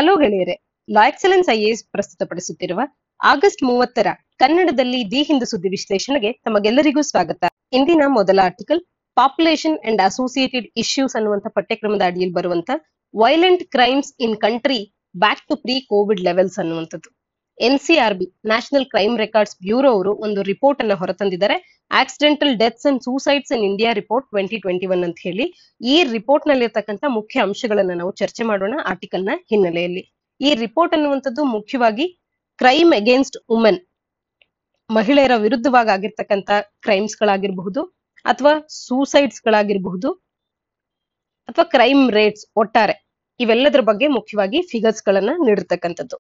Hello ಗೆಳೆಯರೆ, La Excellence IAS ಪ್ರಸ್ತುತಪಡಿಸುತ್ತಿರುವ August 30ರ ಕನ್ನಡದಲ್ಲಿ ದಿ ಹಿಂದೂ ಸುದ್ದಿ ವಿಶ್ಲೇಷಣೆಗೆ ತಮಗೆಲ್ಲರಿಗೂ ಸ್ವಾಗತ. ಇಂದಿನ ಮೊದಲ article population and associated issues ಅನ್ನುವಂಥ ಪಠ್ಯಕ್ರಮದ ಅಡಿಯಲ್ಲಿ ಬರುವಂತ violent crimes in country back to pre COVID levels ಅನ್ನುವಂಥದ್ದು. NCRB national crime records bureau ಅವರು ಒಂದು ರಿಪೋರ್ಟ್ ಅನ್ನು ಹೊರತಂದಿದ್ದಾರೆ. Accidental deaths and suicides in India report 2021 ಅಂತ ಹೇಳಿ. ಈ ರಿಪೋರ್ಟ್ ನಲ್ಲಿರ್ತಕ್ಕಂಥ ಮುಖ್ಯ ಅಂಶಗಳನ್ನ ನಾವು ಚರ್ಚೆ ಮಾಡೋಣ ಆರ್ಟಿಕಲ್ ನ ಹಿನ್ನೆಲೆಯಲ್ಲಿ. ಈ ರಿಪೋರ್ಟ್ ಅನ್ನುವಂಥದ್ದು ಮುಖ್ಯವಾಗಿ ಕ್ರೈಮ್ ಅಗೇನ್ಸ್ಟ್ ವುಮೆನ್, ಮಹಿಳೆಯರ ವಿರುದ್ಧವಾಗಿ ಆಗಿರ್ತಕ್ಕಂಥ ಕ್ರೈಮ್ಸ್ ಗಳಾಗಿರಬಹುದು ಅಥವಾ ಸೂಸೈಡ್ಸ್ ಗಳಾಗಿರಬಹುದು ಅಥವಾ ಕ್ರೈಮ್ ರೇಟ್ಸ್ ಒಟ್ಟಾರೆ ಇವೆಲ್ಲದರ ಬಗ್ಗೆ ಮುಖ್ಯವಾಗಿ ಫಿಗರ್ಸ್ ಗಳನ್ನ ನೀಡಿರ್ತಕ್ಕಂಥದ್ದು.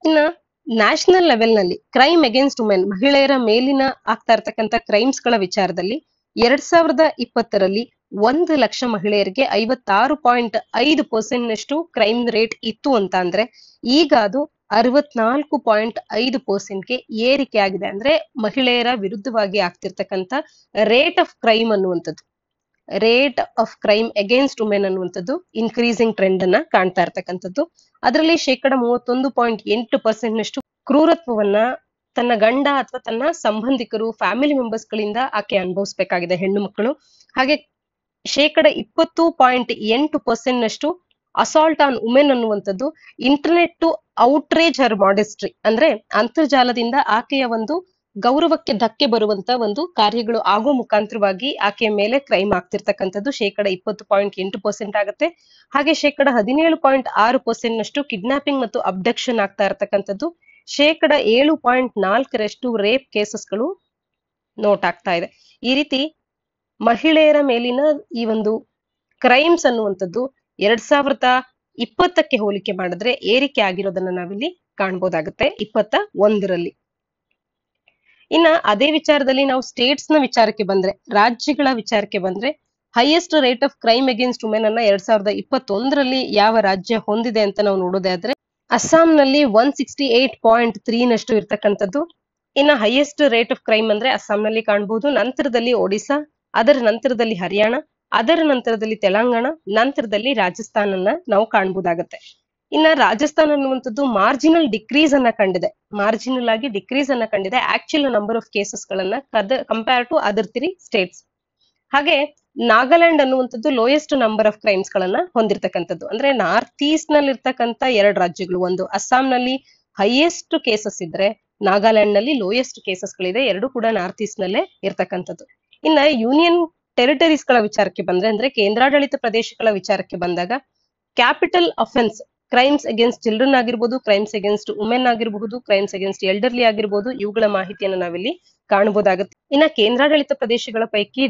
ಇನ್ನ ನ್ಯಾಷನಲ್ ಲೆವೆಲ್ ನಲ್ಲಿ ಕ್ರೈಮ್ ಅಗೇನ್ಸ್ಟ್ ವುಮೆನ್, ಮಹಿಳೆಯರ ಮೇಲಿನ ಆಗ್ತಾ ಇರ್ತಕ್ಕಂಥ ಕ್ರೈಮ್ಸ್ ಗಳ ವಿಚಾರದಲ್ಲಿ 2020ರಲ್ಲಿ 1 ಲಕ್ಷ ಮಹಿಳೆಯರಿಗೆ 56.5% ನಷ್ಟು ಕ್ರೈಮ್ ರೇಟ್ ಇತ್ತು ಅಂತ ಅಂದ್ರೆ ಈಗ ಅದು 64.5%ಗೆ ಏರಿಕೆ ಆಗಿದೆ. ಅಂದ್ರೆ ಮಹಿಳೆಯರ ವಿರುದ್ಧವಾಗಿ ಆಗ್ತಿರ್ತಕ್ಕಂಥ ರೇಟ್ ಆಫ್ ಕ್ರೈಮ್ ಅನ್ನುವಂಥದ್ದು, rate of crime against women ಅನ್ನುವಂಥದ್ದು ಇನ್ಕ್ರೀಸಿಂಗ್ ಟ್ರೆಂಡ್ ಅನ್ನ ಕಾಣ್ತಾ ಇರ್ತಕ್ಕಂಥದ್ದು. ಅದರಲ್ಲಿ 31.8% ನಷ್ಟು ಕ್ರೂರತ್ವವನ್ನ ತನ್ನ ಗಂಡ ಅಥವಾ ತನ್ನ ಸಂಬಂಧಿಕರು, ಫ್ಯಾಮಿಲಿ ಮೆಂಬರ್ಸ್ ಗಳಿಂದ ಆಕೆ ಅನುಭವಿಸಬೇಕಾಗಿದೆ, ಹೆಣ್ಣು ಮಕ್ಕಳು. ಹಾಗೆ 20.8% ನಷ್ಟು ಅಸಾಲ್ಟ್ ಆನ್ ವುಮೆನ್ ಅನ್ನುವಂಥದ್ದು ಇಂಟರ್ನೆಟ್ ಟು ಔಟ್ರೇಜ್ ಹರ್ ಮಾಡೆಸ್ಟ್ರಿ, ಅಂದ್ರೆ ಅಂತರ್ಜಾಲದಿಂದ ಆಕೆಯ ಒಂದು ಗೌರವಕ್ಕೆ ಧಕ್ಕೆ ಬರುವಂತ ಒಂದು ಕಾರ್ಯಗಳು ಆಗೋ ಮುಖಾಂತರವಾಗಿ ಆಕೆಯ ಮೇಲೆ ಕ್ರೈಮ್ ಆಗ್ತಿರ್ತಕ್ಕಂಥದ್ದು 20.8% ಆಗುತ್ತೆ. ಹಾಗೆ 17.6% ನಷ್ಟು ಕಿಡ್ನಾಪಿಂಗ್ ಮತ್ತು ಅಬ್ಡಕ್ಷನ್ ಆಗ್ತಾ ಇರತಕ್ಕಂಥದ್ದು, 7.4% ರೇಪ್ ಕೇಸಸ್ಗಳು ನೋಟ್ ಆಗ್ತಾ ಇದೆ. ಈ ರೀತಿ ಮಹಿಳೆಯರ ಮೇಲಿನ ಈ ಒಂದು ಕ್ರೈಮ್ಸ್ ಅನ್ನುವಂಥದ್ದು 2020ಕ್ಕೆ ಹೋಲಿಕೆ ಮಾಡಿದ್ರೆ ಏರಿಕೆ ಆಗಿರೋದನ್ನ ನಾವಿಲ್ಲಿ ಕಾಣ್ಬೋದಾಗುತ್ತೆ 21ರಲ್ಲಿ. ಇನ್ನ ಅದೇ ವಿಚಾರದಲ್ಲಿ ನಾವು ಸ್ಟೇಟ್ಸ್ ನ ವಿಚಾರಕ್ಕೆ ಬಂದ್ರೆ, ರಾಜ್ಯಗಳ ವಿಚಾರಕ್ಕೆ ಬಂದ್ರೆ, highest rate of crime against women ಅನ್ನ 2021ರಲ್ಲಿ ಯಾವ ರಾಜ್ಯ ಹೊಂದಿದೆ ಅಂತ ನಾವು ನೋಡೋದಾದ್ರೆ ಅಸ್ಸಾಂನಲ್ಲಿ 168.3 ನಷ್ಟು ಇರ್ತಕ್ಕಂಥದ್ದು. ಇನ್ನ ಹೈಯೆಸ್ಟ್ ರೇಟ್ ಆಫ್ ಕ್ರೈಮ್ ಅಂದ್ರೆ ಅಸ್ಸಾಂನಲ್ಲಿ ಕಾಣಬಹುದು, ನಂತರದಲ್ಲಿ ಒಡಿಶಾ, ಅದರ ನಂತರದಲ್ಲಿ ಹರಿಯಾಣ, ಅದರ ನಂತರದಲ್ಲಿ ತೆಲಂಗಾಣ, ನಂತರದಲ್ಲಿ ರಾಜಸ್ಥಾನನ್ನ ನಾವು ಕಾಣಬಹುದಾಗತ್ತೆ. ಇನ್ನ ರಾಜಸ್ಥಾನ ಅನ್ನುವಂಥದ್ದು ಮಾರ್ಜಿನಲ್ ಡಿಕ್ರೀಸ್ ಅನ್ನ ಕಂಡಿದೆ, ಮಾರ್ಜಿನಲ್ ಆಗಿ ಡಿಕ್ರೀಸ್ ಅನ್ನ ಕಂಡಿದೆ ಆಕ್ಚುಯಲ್ ನಂಬರ್ ಆಫ್ ಕೇಸಸ್ ಗಳನ್ನ ಕಂಪೇರ್ ಟು ಅದರ್ 3 ಸ್ಟೇಟ್ಸ್. ಹಾಗೆ ನಾಗಾಲ್ಯಾಂಡ್ ಅನ್ನುವಂಥದ್ದು ಲೋಯೆಸ್ಟ್ ನಂಬರ್ ಆಫ್ ಕ್ರೈಮ್ಸ್ ಗಳನ್ನ ಹೊಂದಿರತಕ್ಕಂಥದ್ದು. ಅಂದ್ರೆ ನಾರ್ತ್ ಈಸ್ಟ್ ನಲ್ಲಿ ಇರ್ತಕ್ಕಂಥ 2 ರಾಜ್ಯಗಳು, ಒಂದು ಅಸ್ಸಾಂನಲ್ಲಿ ಹೈಯೆಸ್ಟ್ ಕೇಸಸ್ ಇದ್ರೆ ನಾಗಾಲ್ಯಾಂಡ್ ನಲ್ಲಿ ಲೋಯೆಸ್ಟ್ ಕೇಸಸ್ ಗಳಿದೆ, ಎರಡು ಕೂಡ ನಾರ್ತ್ ಈಸ್ಟ್ ನಲ್ಲೇ ಇರ್ತಕ್ಕಂಥದ್ದು. ಇನ್ನ ಯೂನಿಯನ್ ಟೆರಿಟರೀಸ್ ಗಳ ವಿಚಾರಕ್ಕೆ ಬಂದ್ರೆ, ಅಂದ್ರೆ ಕೇಂದ್ರಾಡಳಿತ ಪ್ರದೇಶಗಳ ವಿಚಾರಕ್ಕೆ ಬಂದಾಗ capital offence crimes against children ಆಗಿರ್ಬೋದು, ಕ್ರೈಮ್ಸ್ ಅಗೇನ್ಸ್ಟ್ ವುಮೆನ್ ಆಗಿರಬಹುದು, ಕ್ರೈಮ್ಸ್ ಅಗೇನ್ಸ್ಟ್ ಎಲ್ಡರ್ಲಿ ಆಗಿರ್ಬೋದು, ಇವುಗಳ ಮಾಹಿತಿಯನ್ನು ನಾವಿಲ್ಲಿ ಕಾಣಬಹುದಾಗುತ್ತೆ. ಇನ್ನ ಕೇಂದ್ರಾಡಳಿತ ಪ್ರದೇಶಗಳ ಪೈಕಿ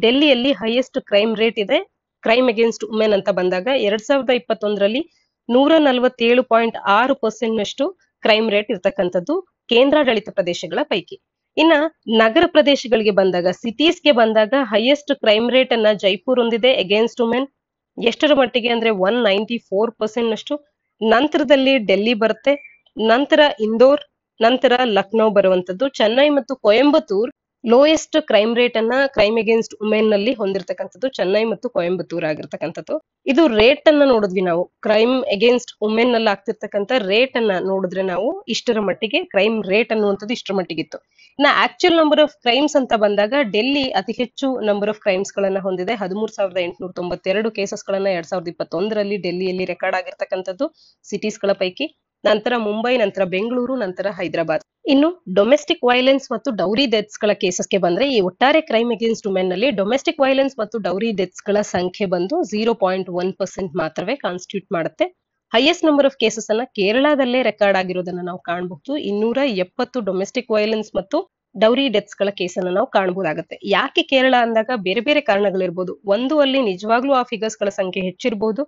ಡೆಲ್ಲಿಯಲ್ಲಿ ಹೈಯೆಸ್ಟ್ ಕ್ರೈಮ್ ರೇಟ್ ಇದೆ ಕ್ರೈಮ್ ಅಗೇನ್ಸ್ಟ್ ವುಮೆನ್ ಅಂತ ಬಂದಾಗ 2021ರಲ್ಲಿ 147.6% ನಷ್ಟು ಕ್ರೈಮ್ ರೇಟ್ ಇರ್ತಕ್ಕಂಥದ್ದು ಕೇಂದ್ರಾಡಳಿತ ಪ್ರದೇಶಗಳ ಪೈಕಿ. ಇನ್ನ ನಗರ ಪ್ರದೇಶಗಳಿಗೆ ಬಂದಾಗ, ಸಿಟೀಸ್ಗೆ ಬಂದಾಗ ಹೈಯೆಸ್ಟ್ ಕ್ರೈಮ್ ರೇಟ್ ಅನ್ನ ಜೈಪುರ್ ಹೊಂದಿದೆ ಅಗೇನ್ಸ್ಟ್ ವುಮೆನ್. ಎಷ್ಟರ ಮಟ್ಟಿಗೆ ಅಂದ್ರೆ 194% ನಷ್ಟು. ನಂತರದಲ್ಲಿ ಡೆಲ್ಲಿ ಬರುತ್ತೆ, ನಂತರ ಇಂದೋರ್, ನಂತರ ಲಕ್ನೋ ಬರುವಂತದ್ದು. ಚೆನ್ನೈ ಮತ್ತು ಕೊಯಂಬತ್ತೂರ್ ಲೋಯೆಸ್ಟ್ ಕ್ರೈಮ್ ರೇಟ್ ಅನ್ನ ಕ್ರೈಮ್ ಅಗೇನ್ಸ್ಟ್ ವುಮೆನ್ ನಲ್ಲಿ ಹೊಂದಿರತಕ್ಕಂಥದ್ದು ಚೆನ್ನೈ ಮತ್ತು ಕೊಯಂಬತ್ತೂರ್ ಆಗಿರ್ತಕ್ಕಂಥದ್ದು. ಇದು ರೇಟ್ ಅನ್ನ ನೋಡಿದ್ವಿ ನಾವು, ಕ್ರೈಮ್ ಅಗೇನ್ಸ್ಟ್ ವುಮೆನ್ ನಲ್ಲಿ ಆಗ್ತಿರ್ತಕ್ಕಂಥ ರೇಟ್ ಅನ್ನ ನೋಡಿದ್ರೆ ನಾವು ಇಷ್ಟರ ಮಟ್ಟಿಗೆ ಕ್ರೈಮ್ ರೇಟ್ ಅನ್ನುವಂಥದ್ದು ಇಷ್ಟರ ಮಟ್ಟಿಗಿತ್ತು. ಇನ್ನ ಆಕ್ಚುಯಲ್ ನಂಬರ್ ಆಫ್ ಕ್ರೈಮ್ಸ್ ಅಂತ ಬಂದಾಗ ಡೆಲ್ಲಿ ಅತಿ ಹೆಚ್ಚು ನಂಬರ್ ಆಫ್ ಕ್ರೈಮ್ಸ್ ಗಳನ್ನ ಹೊಂದಿದೆ, 13,892 ಕೇಸಸ್ ಗಳನ್ನ 2021ರಲ್ಲಿ ಡೆಲ್ಲಿಯಲ್ಲಿ ರೆಕಾರ್ಡ್ ಆಗಿರ್ತಕ್ಕಂಥದ್ದು ಸಿಟೀಸ್ ಗಳ ಪೈಕಿ. ನಂತರ ಮುಂಬೈ, ನಂತರ ಬೆಂಗಳೂರು, ನಂತರ ಹೈದರಾಬಾದ್. ಇನ್ನು ಡೊಮೆಸ್ಟಿಕ್ ವೈಲೆನ್ಸ್ ಮತ್ತು ಡೌರಿ ಡೆತ್ಸ್ ಗಳ ಕೇಸಸ್ಗೆ ಬಂದ್ರೆ ಈ ಒಟ್ಟಾರೆ ಕ್ರೈಮ್ ಅಗೇನ್ಸ್ಟ್ ವುಮೆನ್ ನಲ್ಲಿ ಡೊಮೆಸ್ಟಿಕ್ ವೈಲೆನ್ಸ್ ಮತ್ತು ಡೌರಿ ಡೆತ್ಸ್ ಗಳ ಸಂಖ್ಯೆ ಬಂದು 0.1% ಮಾತ್ರವೇ ಕಾನ್ಸ್ಟಿಟ್ಯೂಟ್ ಮಾಡುತ್ತೆ. ಹೈಯೆಸ್ಟ್ ನಂಬರ್ ಆಫ್ ಕೇಸಸ್ ಅನ್ನ ಕೇರಳದಲ್ಲೇ ರೆಕಾರ್ಡ್ ಆಗಿರೋದನ್ನ ನಾವು ಕಾಣಬಹುದು, 270 ಡೊಮೆಸ್ಟಿಕ್ ವೈಲೆನ್ಸ್ ಮತ್ತು ಡೌರಿ ಡೆತ್ಸ್ ಗಳ ಕೇಸನ್ನ ನಾವು ಕಾಣಬಹುದಾಗುತ್ತೆ. ಯಾಕೆ ಕೇರಳ ಅಂದಾಗ ಬೇರೆ ಬೇರೆ ಕಾರಣಗಳಿರ್ಬೋದು. ಒಂದು, ಅಲ್ಲಿ ನಿಜವಾಗ್ಲೂ ಆ ಫಿಗರ್ಸ್ ಗಳ ಸಂಖ್ಯೆ ಹೆಚ್ಚಿರಬಹುದು,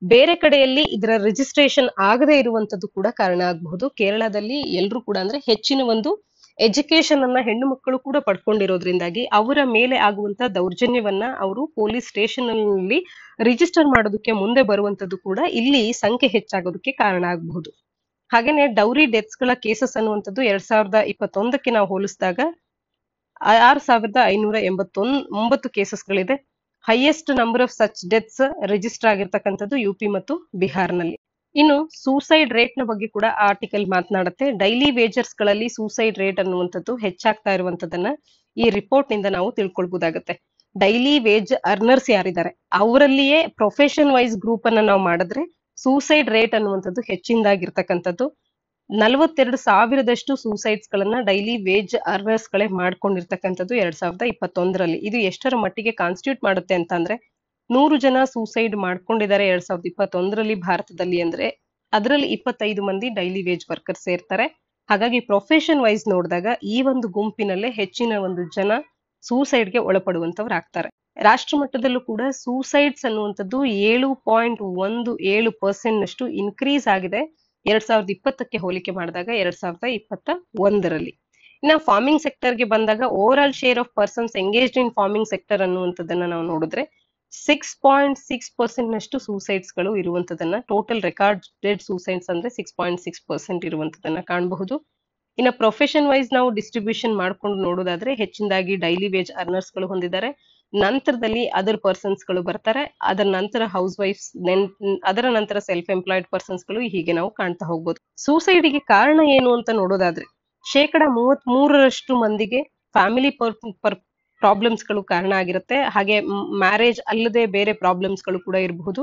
ಬೇರೆ ಕಡೆಯಲ್ಲಿ ಇದರ ರಿಜಿಸ್ಟ್ರೇಷನ್ ಆಗದೆ ಇರುವಂತದ್ದು ಕೂಡ ಕಾರಣ ಆಗಬಹುದು. ಕೇರಳದಲ್ಲಿ ಎಲ್ಲರೂ ಕೂಡ ಅಂದ್ರೆ ಹೆಚ್ಚಿನ ಒಂದು ಎಜುಕೇಶನ್ ಅನ್ನ ಹೆಣ್ಣು ಮಕ್ಕಳು ಕೂಡ ಪಡ್ಕೊಂಡಿರೋದ್ರಿಂದಾಗಿ ಅವರ ಮೇಲೆ ಆಗುವಂತ ದೌರ್ಜನ್ಯವನ್ನ ಅವರು ಪೊಲೀಸ್ ಸ್ಟೇಷನ್ ನಲ್ಲಿ ರಿಜಿಸ್ಟರ್ ಮಾಡೋದಕ್ಕೆ ಮುಂದೆ ಬರುವಂತದ್ದು ಕೂಡ ಇಲ್ಲಿ ಸಂಖ್ಯೆ ಹೆಚ್ಚಾಗೋದಕ್ಕೆ ಕಾರಣ ಆಗಬಹುದು. ಹಾಗೇನೆ ಡೌರಿ ಡೆತ್ಸ್ ಗಳ ಕೇಸಸ್ ಅನ್ನುವಂಥದ್ದು 2021ಕ್ಕೆ ನಾವು ಹೋಲಿಸಿದಾಗ 6,589 ಕೇಸಸ್ಗಳಿದೆ. Highest number of such deaths register ಆಗಿರ್ತಕ್ಕಂಥದ್ದು ಯುಪಿ ಮತ್ತು ಬಿಹಾರ್ನಲ್ಲಿ. ಇನ್ನು ಸೂಸೈಡ್ ರೇಟ್ ನ ಬಗ್ಗೆ ಕೂಡ ಆರ್ಟಿಕಲ್ ಮಾತನಾಡುತ್ತೆ. ಡೈಲಿ ವೇಜರ್ಸ್ ಗಳಲ್ಲಿ ಸೂಸೈಡ್ ರೇಟ್ ಅನ್ನುವಂಥದ್ದು ಹೆಚ್ಚಾಗ್ತಾ ಇರುವಂತದನ್ನ ಈ ರಿಪೋರ್ಟ್ ನಿಂದ ನಾವು ತಿಳ್ಕೊಳ್ಬಹುದಾಗುತ್ತೆ. ಡೈಲಿ ವೇಜ್ ಅರ್ನರ್ಸ್ ಯಾರಿದ್ದಾರೆ ಅವರಲ್ಲಿಯೇ ಪ್ರೊಫೆಷನ್ ವೈಸ್ ಗ್ರೂಪ್ ಅನ್ನ ನಾವು ಮಾಡಿದ್ರೆ ಸೂಸೈಡ್ ರೇಟ್ ಅನ್ನುವಂಥದ್ದು ಹೆಚ್ಚಿನದಾಗಿರ್ತಕ್ಕಂಥದ್ದು. 42,000ದಷ್ಟು ಸೂಸೈಡ್ಸ್ ಗಳನ್ನ ಡೈಲಿ ವೇಜ್ ಅರ್ನರ್ಸ್ ಗಳೇ ಮಾಡ್ಕೊಂಡಿರ್ತಕ್ಕಂಥದ್ದು 2021ರಲ್ಲಿ. ಇದು ಎಷ್ಟರ ಮಟ್ಟಿಗೆ ಕಾನ್ಸ್ಟಿಟ್ಯೂಟ್ ಮಾಡುತ್ತೆ ಅಂತ ಅಂದ್ರೆ 100 ಜನ ಸೂಸೈಡ್ ಮಾಡ್ಕೊಂಡಿದ್ದಾರೆ 2021ರಲ್ಲಿ ಭಾರತದಲ್ಲಿ ಅಂದ್ರೆ ಅದರಲ್ಲಿ 25 ಮಂದಿ ಡೈಲಿ ವೇಜ್ ವರ್ಕರ್ಸ್ ಸೇರ್ತಾರೆ. ಹಾಗಾಗಿ ಪ್ರೊಫೆಷನ್ ವೈಸ್ ನೋಡಿದಾಗ ಈ ಒಂದು ಗುಂಪಿನಲ್ಲೇ ಹೆಚ್ಚಿನ ಒಂದು ಜನ ಸೂಸೈಡ್ಗೆ ಒಳಪಡುವಂತವ್ರು ಆಗ್ತಾರೆ. ರಾಷ್ಟ್ರ ಮಟ್ಟದಲ್ಲೂ ಕೂಡ ಸೂಸೈಡ್ಸ್ ಅನ್ನುವಂಥದ್ದು 7.17% ನಷ್ಟು ಇನ್ಕ್ರೀಸ್ ಆಗಿದೆ 2020ಕ್ಕೆ ಹೋಲಿಕೆ ಮಾಡಿದಾಗ 2021ರಲ್ಲಿ. ಇನ್ನು ಫಾರ್ಮಿಂಗ್ ಸೆಕ್ಟರ್ಗೆ ಬಂದಾಗ over all share of persons engaged in farming sector ಅನ್ನುವಂಥದ್ದನ್ನ ನಾವು ನೋಡಿದ್ರೆ 6.6% ನಷ್ಟು ಸೂಸೈಡ್ಸ್ ಗಳು ಇರುವಂತದನ್ನ, ಟೋಟಲ್ ರೆಕಾರ್ಡೆಡ್ ಸೂಸೈಡ್ಸ್ ಅಂದ್ರೆ 6.6% ಇರುವಂತದನ್ನ ಕಾಣಬಹುದು. ಇನ್ನ ಪ್ರೊಫೆಷನ್ ವೈಸ್ ನಾವು ಡಿಸ್ಟ್ರಿಬ್ಯೂಷನ್ ಮಾಡ್ಕೊಂಡು ನೋಡೋದಾದ್ರೆ ಹೆಚ್ಚಿನದಾಗಿ ಡೈಲಿ ವೇಜ್ ಅರ್ನರ್ಸ್ ಗಳು ಹೊಂದಿದ್ದಾರೆ, ನಂತರದಲ್ಲಿ ಅದರ್ ಪರ್ಸನ್ಸ್ ಗಳು ಬರ್ತಾರೆ, ಅದರ ನಂತರ ಹೌಸ್ ವೈಫ್ಸ್, ಅದರ ನಂತರ ಸೆಲ್ಫ್ ಎಂಪ್ಲಾಯ್ಡ್ ಪರ್ಸನ್ಸ್ ಗಳು, ಹೀಗೆ ನಾವು ಕಾಣ್ತಾ ಹೋಗ್ಬೋದು. ಸೂಸೈಡ್ಗೆ ಕಾರಣ ಏನು ಅಂತ ನೋಡೋದಾದ್ರೆ 33% ಮಂದಿಗೆ ಫ್ಯಾಮಿಲಿ ಪ್ರಾಬ್ಲಮ್ಸ್ ಗಳು ಕಾರಣ ಆಗಿರುತ್ತೆ. ಹಾಗೆ ಮ್ಯಾರೇಜ್ ಅಲ್ಲದೆ ಬೇರೆ ಪ್ರಾಬ್ಲಮ್ಸ್ ಗಳು ಕೂಡ ಇರಬಹುದು.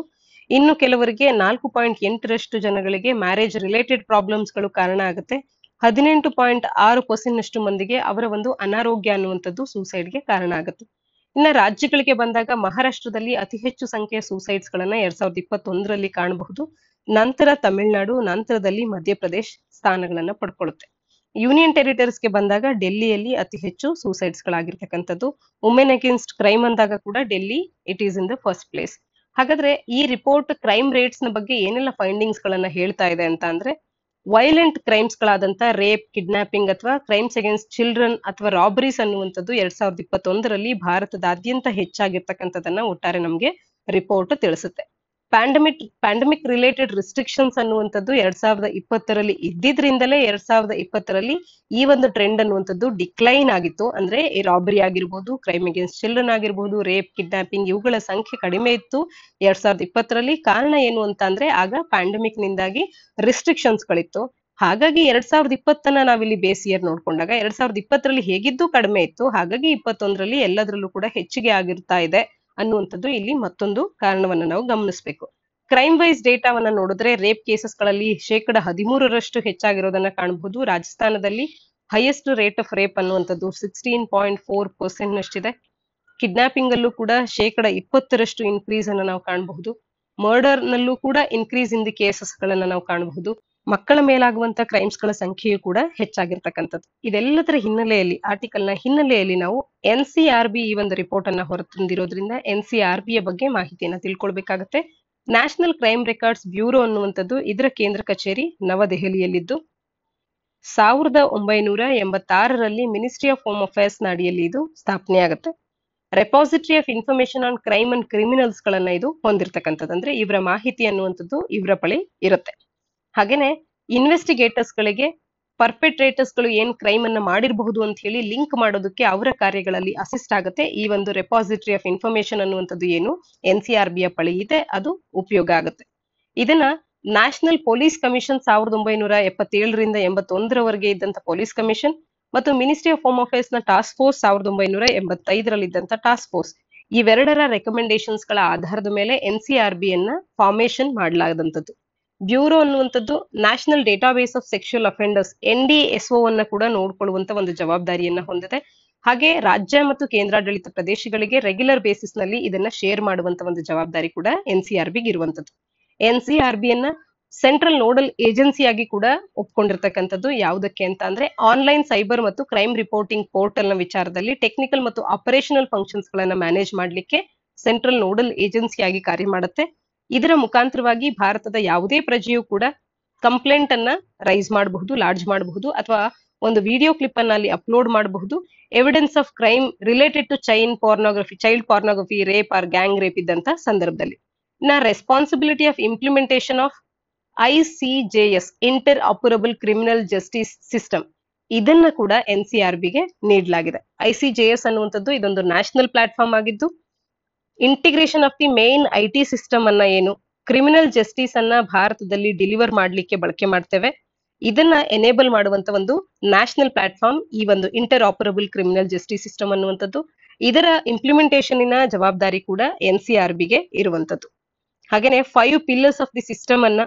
ಇನ್ನು ಕೆಲವರಿಗೆ 4.8% ಜನಗಳಿಗೆ ಮ್ಯಾರೇಜ್ ರಿಲೇಟೆಡ್ ಪ್ರಾಬ್ಲಮ್ಸ್ ಗಳು ಕಾರಣ ಆಗುತ್ತೆ. 18.6% ನಷ್ಟು ಮಂದಿಗೆ ಅವರ ಒಂದು ಅನಾರೋಗ್ಯ ಅನ್ನುವಂಥದ್ದು ಸೂಸೈಡ್ಗೆ ಕಾರಣ ಆಗುತ್ತೆ. ಇನ್ನ ರಾಜ್ಯಗಳಿಗೆ ಬಂದಾಗ ಮಹಾರಾಷ್ಟ್ರದಲ್ಲಿ ಅತಿ ಹೆಚ್ಚು ಸಂಖ್ಯೆಯ ಸೂಸೈಡ್ಸ್ ಗಳನ್ನ 2021ರಲ್ಲಿ ಕಾಣಬಹುದು. ನಂತರ ತಮಿಳುನಾಡು, ನಂತರದಲ್ಲಿ ಮಧ್ಯಪ್ರದೇಶ್ ಸ್ಥಾನಗಳನ್ನ ಪಡ್ಕೊಳ್ಳುತ್ತೆ. ಯೂನಿಯನ್ ಟೆರಿಟರೀಸ್ಗೆ ಬಂದಾಗ ಡೆಲ್ಲಿಯಲ್ಲಿ ಅತಿ ಹೆಚ್ಚು ಸೂಸೈಡ್ಸ್ ಗಳಾಗಿರ್ತಕ್ಕಂಥದ್ದು. ವುಮೆನ್ ಅಗೇನ್ಸ್ಟ್ ಕ್ರೈಮ್ ಅಂದಾಗ ಕೂಡ Delhi it is in the first place. ಹಾಗಾದ್ರೆ ಈ ರಿಪೋರ್ಟ್ ಕ್ರೈಮ್ ರೇಟ್ಸ್ ನ ಬಗ್ಗೆ ಏನೆಲ್ಲ ಫೈಂಡಿಂಗ್ಸ್ ಗಳನ್ನ ಹೇಳ್ತಾ ಇದೆ ಅಂತ ಅಂದ್ರೆ, ವೈಲೆಂಟ್ ಕ್ರೈಮ್ಸ್ ಗಳಾದಂತ ರೇಪ್, ಕಿಡ್ನಾಪಿಂಗ್ ಅಥವಾ ಕ್ರೈಮ್ಸ್ ಅಗೇನ್ಸ್ಟ್ ಚಿಲ್ಡ್ರನ್ ಅಥವಾ ರಾಬರೀಸ್ ಅನ್ನುವಂಥದ್ದು 2021ರಲ್ಲಿ ಭಾರತದಾದ್ಯಂತ ಹೆಚ್ಚಾಗಿರ್ತಕ್ಕಂಥದನ್ನ ಒಟ್ಟಾರೆ ನಮ್ಗೆ ರಿಪೋರ್ಟ್ ತಿಳಿಸುತ್ತೆ. ಪ್ಯಾಂಡಮಿಕ್ ರಿಲೇಟೆಡ್ ರಿಸ್ಟ್ರಿಕ್ಷನ್ಸ್ ಅನ್ನುವಂಥದ್ದು 2020ರಲ್ಲಿ ಇದ್ದಿದ್ರಿಂದಲೇ 2020ರಲ್ಲಿ ಈ ಒಂದು ಟ್ರೆಂಡ್ ಅನ್ನುವಂಥದ್ದು ಡಿಕ್ಲೈನ್ ಆಗಿತ್ತು. ಅಂದ್ರೆ ಈ ರಾಬರಿ ಆಗಿರ್ಬೋದು, ಕ್ರೈಮ್ ಅಗೇನ್ಸ್ಟ್ ಚಿಲ್ಡ್ರನ್ ಆಗಿರ್ಬೋದು, ರೇಪ್, ಕಿಡ್ನಾಪಿಂಗ್ ಇವುಗಳ ಸಂಖ್ಯೆ ಕಡಿಮೆ ಇತ್ತು 2020ರಲ್ಲಿ. ಕಾರಣ ಏನು ಅಂತ ಅಂದ್ರೆ ಆಗ ಪ್ಯಾಂಡಮಿಕ್ ನಿಂದಾಗಿ ರಿಸ್ಟ್ರಿಕ್ಷನ್ಸ್ ಗಳಿತ್ತು. ಹಾಗಾಗಿ 2020ನ್ನ ನಾವಿಲ್ಲಿ ಬೇಸ್ ಇಯರ್ ನೋಡ್ಕೊಂಡಾಗ 2020ರಲ್ಲಿ ಹೇಗಿದ್ದು ಕಡಿಮೆ ಇತ್ತು, ಹಾಗಾಗಿ 21ರಲ್ಲಿ ಎಲ್ಲದರಲ್ಲೂ ಕೂಡ ಹೆಚ್ಚಿಗೆ ಆಗಿರ್ತಾ ಇದೆ ಅನ್ನುವಂಥದ್ದು ಇಲ್ಲಿ ಮತ್ತೊಂದು ಕಾರಣವನ್ನ ನಾವು ಗಮನಿಸಬೇಕು. ಕ್ರೈಮ್ ವೈಸ್ ಡೇಟಾವನ್ನ ನೋಡಿದ್ರೆ ರೇಪ್ ಕೇಸಸ್ ಗಳಲ್ಲಿ 13% ಹೆಚ್ಚಾಗಿರೋದನ್ನ ಕಾಣಬಹುದು. ರಾಜಸ್ಥಾನದಲ್ಲಿ ಹೈಯೆಸ್ಟ್ ರೇಟ್ ಆಫ್ ರೇಪ್ ಅನ್ನುವಂಥದ್ದು 16.4% ನಷ್ಟಿದೆ. ಕಿಡ್ನಾಪಿಂಗ್ ಅಲ್ಲೂ ಕೂಡ 20% ಇನ್ಕ್ರೀಸ್ ಅನ್ನ ನಾವು ಕಾಣಬಹುದು. ಮರ್ಡರ್ ನಲ್ಲೂ ಕೂಡ ಇನ್ಕ್ರೀಸ್ ಇನ್ ದಿ ಕೇಸಸ್ ಗಳನ್ನ ನಾವು ಕಾಣಬಹುದು. ಮಕ್ಕಳ ಮೇಲಾಗುವಂತ ಕ್ರೈಮ್ಸ್ ಗಳ ಸಂಖ್ಯೆಯು ಕೂಡ ಹೆಚ್ಚಾಗಿರ್ತಕ್ಕಂಥದ್ದು. ಇದೆಲ್ಲದರ ಹಿನ್ನೆಲೆಯಲ್ಲಿ, ಆರ್ಟಿಕಲ್ ನ ಹಿನ್ನೆಲೆಯಲ್ಲಿ ನಾವು NCRB ಈ ಒಂದು ರಿಪೋರ್ಟ್ ಅನ್ನ ಹೊರತಂದಿರೋದ್ರಿಂದ NCRB ಯ ಬಗ್ಗೆ ಮಾಹಿತಿಯನ್ನ ತಿಳ್ಕೊಳ್ಬೇಕಾಗತ್ತೆ. ನ್ಯಾಷನಲ್ ಕ್ರೈಮ್ ರೆಕಾರ್ಡ್ಸ್ ಬ್ಯೂರೋ ಅನ್ನುವಂಥದ್ದು ಇದರ ಕೇಂದ್ರ ಕಚೇರಿ ನವದೆಹಲಿಯಲ್ಲಿದ್ದು 1986ರಲ್ಲಿ ಮಿನಿಸ್ಟ್ರಿ ಆಫ್ ಹೋಮ್ ಅಫೇರ್ಸ್ ನ ಅಡಿಯಲ್ಲಿ ಇದು ಸ್ಥಾಪನೆ ಆಗುತ್ತೆ. Repository of information on crime and criminals ಗಳನ್ನ ಇದು ಹೊಂದಿರತಕ್ಕಂಥದ್ದು. ಅಂದ್ರೆ ಇವರ ಮಾಹಿತಿ ಅನ್ನುವಂಥದ್ದು ಇವರ ಬಳಿ ಇರುತ್ತೆ. ಹಾಗೇನೆ ಇನ್ವೆಸ್ಟಿಗೇಟರ್ಸ್ ಗಳಿಗೆ ಪರ್ಪೆಟ್ರೇಟರ್ಸ್ ಗಳು ಏನ್ ಕ್ರೈಮ್ ಅನ್ನ ಮಾಡಿರಬಹುದು ಅಂತ ಹೇಳಿ ಲಿಂಕ್ ಮಾಡೋದಕ್ಕೆ ಅವರ ಕಾರ್ಯಗಳಲ್ಲಿ ಅಸಿಸ್ಟ್ ಆಗುತ್ತೆ ಈ ಒಂದು ರೆಪಾಸಿಟರಿ ಆಫ್ ಇನ್ಫಾರ್ಮೇಶನ್ ಅನ್ನುವಂಥದ್ದು ಏನು NCRB ಯ ಬಳಿ ಇದೆ, ಅದು ಉಪಯೋಗ ಆಗುತ್ತೆ. ಇದನ್ನ ನ್ಯಾಷನಲ್ ಪೊಲೀಸ್ ಕಮಿಷನ್ 1977ರಿಂದ 81ರವರೆಗೆ ಇದ್ದಂತ ಪೊಲೀಸ್ ಕಮಿಷನ್ ಮತ್ತು ಮಿನಿಸ್ಟ್ರಿ ಆಫ್ ಹೋಮ್ ಅಫೇರ್ಸ್ ನ ಟಾಸ್ಕ್ ಫೋರ್ಸ್ 1985ರಲ್ಲಿ ಇದ್ದಂತ ಟಾಸ್ಕ್ ಫೋರ್ಸ್ ಇವೆರಡರ ರೆಕಮೆಂಡೇಶನ್ಸ್ ಗಳ ಆಧಾರದ ಮೇಲೆ NCRB ಯನ್ನ ಫಾರ್ಮೇಶನ್ ಮಾಡಲಾದಂತದ್ದು. ಬ್ಯೂರೋ ಅನ್ನುವಂಥದ್ದು national database of sexual offenders NDSO ಅನ್ನ ಕೂಡ ನೋಡ್ಕೊಳ್ಳುವಂತ ಒಂದು ಜವಾಬ್ದಾರಿಯನ್ನ ಹೊಂದಿದೆ. ಹಾಗೆ ರಾಜ್ಯ ಮತ್ತು ಕೇಂದ್ರಾಡಳಿತ ಪ್ರದೇಶಗಳಿಗೆ ರೆಗ್ಯುಲರ್ ಬೇಸಿಸ್ ನಲ್ಲಿ ಇದನ್ನ ಶೇರ್ ಮಾಡುವಂತ ಒಂದು ಜವಾಬ್ದಾರಿ ಕೂಡ NCRB ಗೆ ಇರುವಂತದ್ದು. NCRB ಯನ್ನ ಸೆಂಟ್ರಲ್ ನೋಡಲ್ ಏಜೆನ್ಸಿಯಾಗಿ ಕೂಡ ಒಪ್ಕೊಂಡಿರ್ತಕ್ಕಂಥದ್ದು. ಯಾವುದಕ್ಕೆ ಅಂತ ಅಂದ್ರೆ ಆನ್ಲೈನ್ ಸೈಬರ್ ಮತ್ತು ಕ್ರೈಮ್ ರಿಪೋರ್ಟಿಂಗ್ ಪೋರ್ಟಲ್ ನ ವಿಚಾರದಲ್ಲಿ ಟೆಕ್ನಿಕಲ್ ಮತ್ತು ಆಪರೇಷನಲ್ ಫಂಕ್ಷನ್ಸ್ ಗಳನ್ನ ಮ್ಯಾನೇಜ್ ಮಾಡ್ಲಿಕ್ಕೆ ಸೆಂಟ್ರಲ್ ನೋಡಲ್ ಏಜೆನ್ಸಿಯಾಗಿ ಕಾರ್ಯ ಮಾಡುತ್ತೆ. ಇದರ ಮುಖಾಂತರವಾಗಿ ಭಾರತದ ಯಾವುದೇ ಪ್ರಜೆಯೂ ಕೂಡ ಕಂಪ್ಲೇಂಟ್ ಅನ್ನ ರೈಸ್ ಮಾಡಬಹುದು, ಲಾಡ್ಜ್ ಮಾಡಬಹುದು, ಅಥವಾ ಒಂದು ವಿಡಿಯೋ ಕ್ಲಿಪ್ ಅನ್ನ ಅಲ್ಲಿ ಅಪ್ಲೋಡ್ ಮಾಡಬಹುದು. Evidence of crime related to child pornography, rape or gang rape ಇದ್ದಂತ ಸಂದರ್ಭದಲ್ಲಿ. Responsibility of implementation of ICJS interoperable criminal justice system ಇದನ್ನ ಕೂಡ NCRB ಗೆ ನೀಡಲಾಗಿದೆ. ICJS ಅನ್ನುವಂಥದ್ದು ಇದೊಂದು ನ್ಯಾಷನಲ್ ಪ್ಲಾಟ್ಫಾರ್ಮ್ ಆಗಿದ್ದು integration of the main IT system ಅನ್ನ ಏನು ಕ್ರಿಮಿನಲ್ ಜಸ್ಟಿಸ್ ಅನ್ನ ಭಾರತದಲ್ಲಿ ಡಿಲಿವರ್ ಮಾಡ್ಲಿಕ್ಕೆ ಬಳಕೆ ಮಾಡ್ತೇವೆ. ಇದನ್ನ ಎನೇಬಲ್ ಮಾಡುವಂತ ಒಂದು ನ್ಯಾಷನಲ್ ಪ್ಲಾಟ್ಫಾರ್ಮ್ ಈ ಒಂದು ಇಂಟರ್ ಆಪರಬಲ್ ಕ್ರಿಮಿನಲ್ ಜಸ್ಟಿಸ್ ಸಿಸ್ಟಮ್ ಅನ್ನುವಂಥದ್ದು. ಇದರ ಇಂಪ್ಲಿಮೆಂಟೇಷನ್ ಜವಾಬ್ದಾರಿ ಕೂಡ NCRBಗೆ ಇರುವಂತದ್ದು. ಹಾಗೇನೆ 5 ಪಿಲ್ಲರ್ಸ್ ಆಫ್ ದಿ ಸಿಸ್ಟಮ್ ಅನ್ನ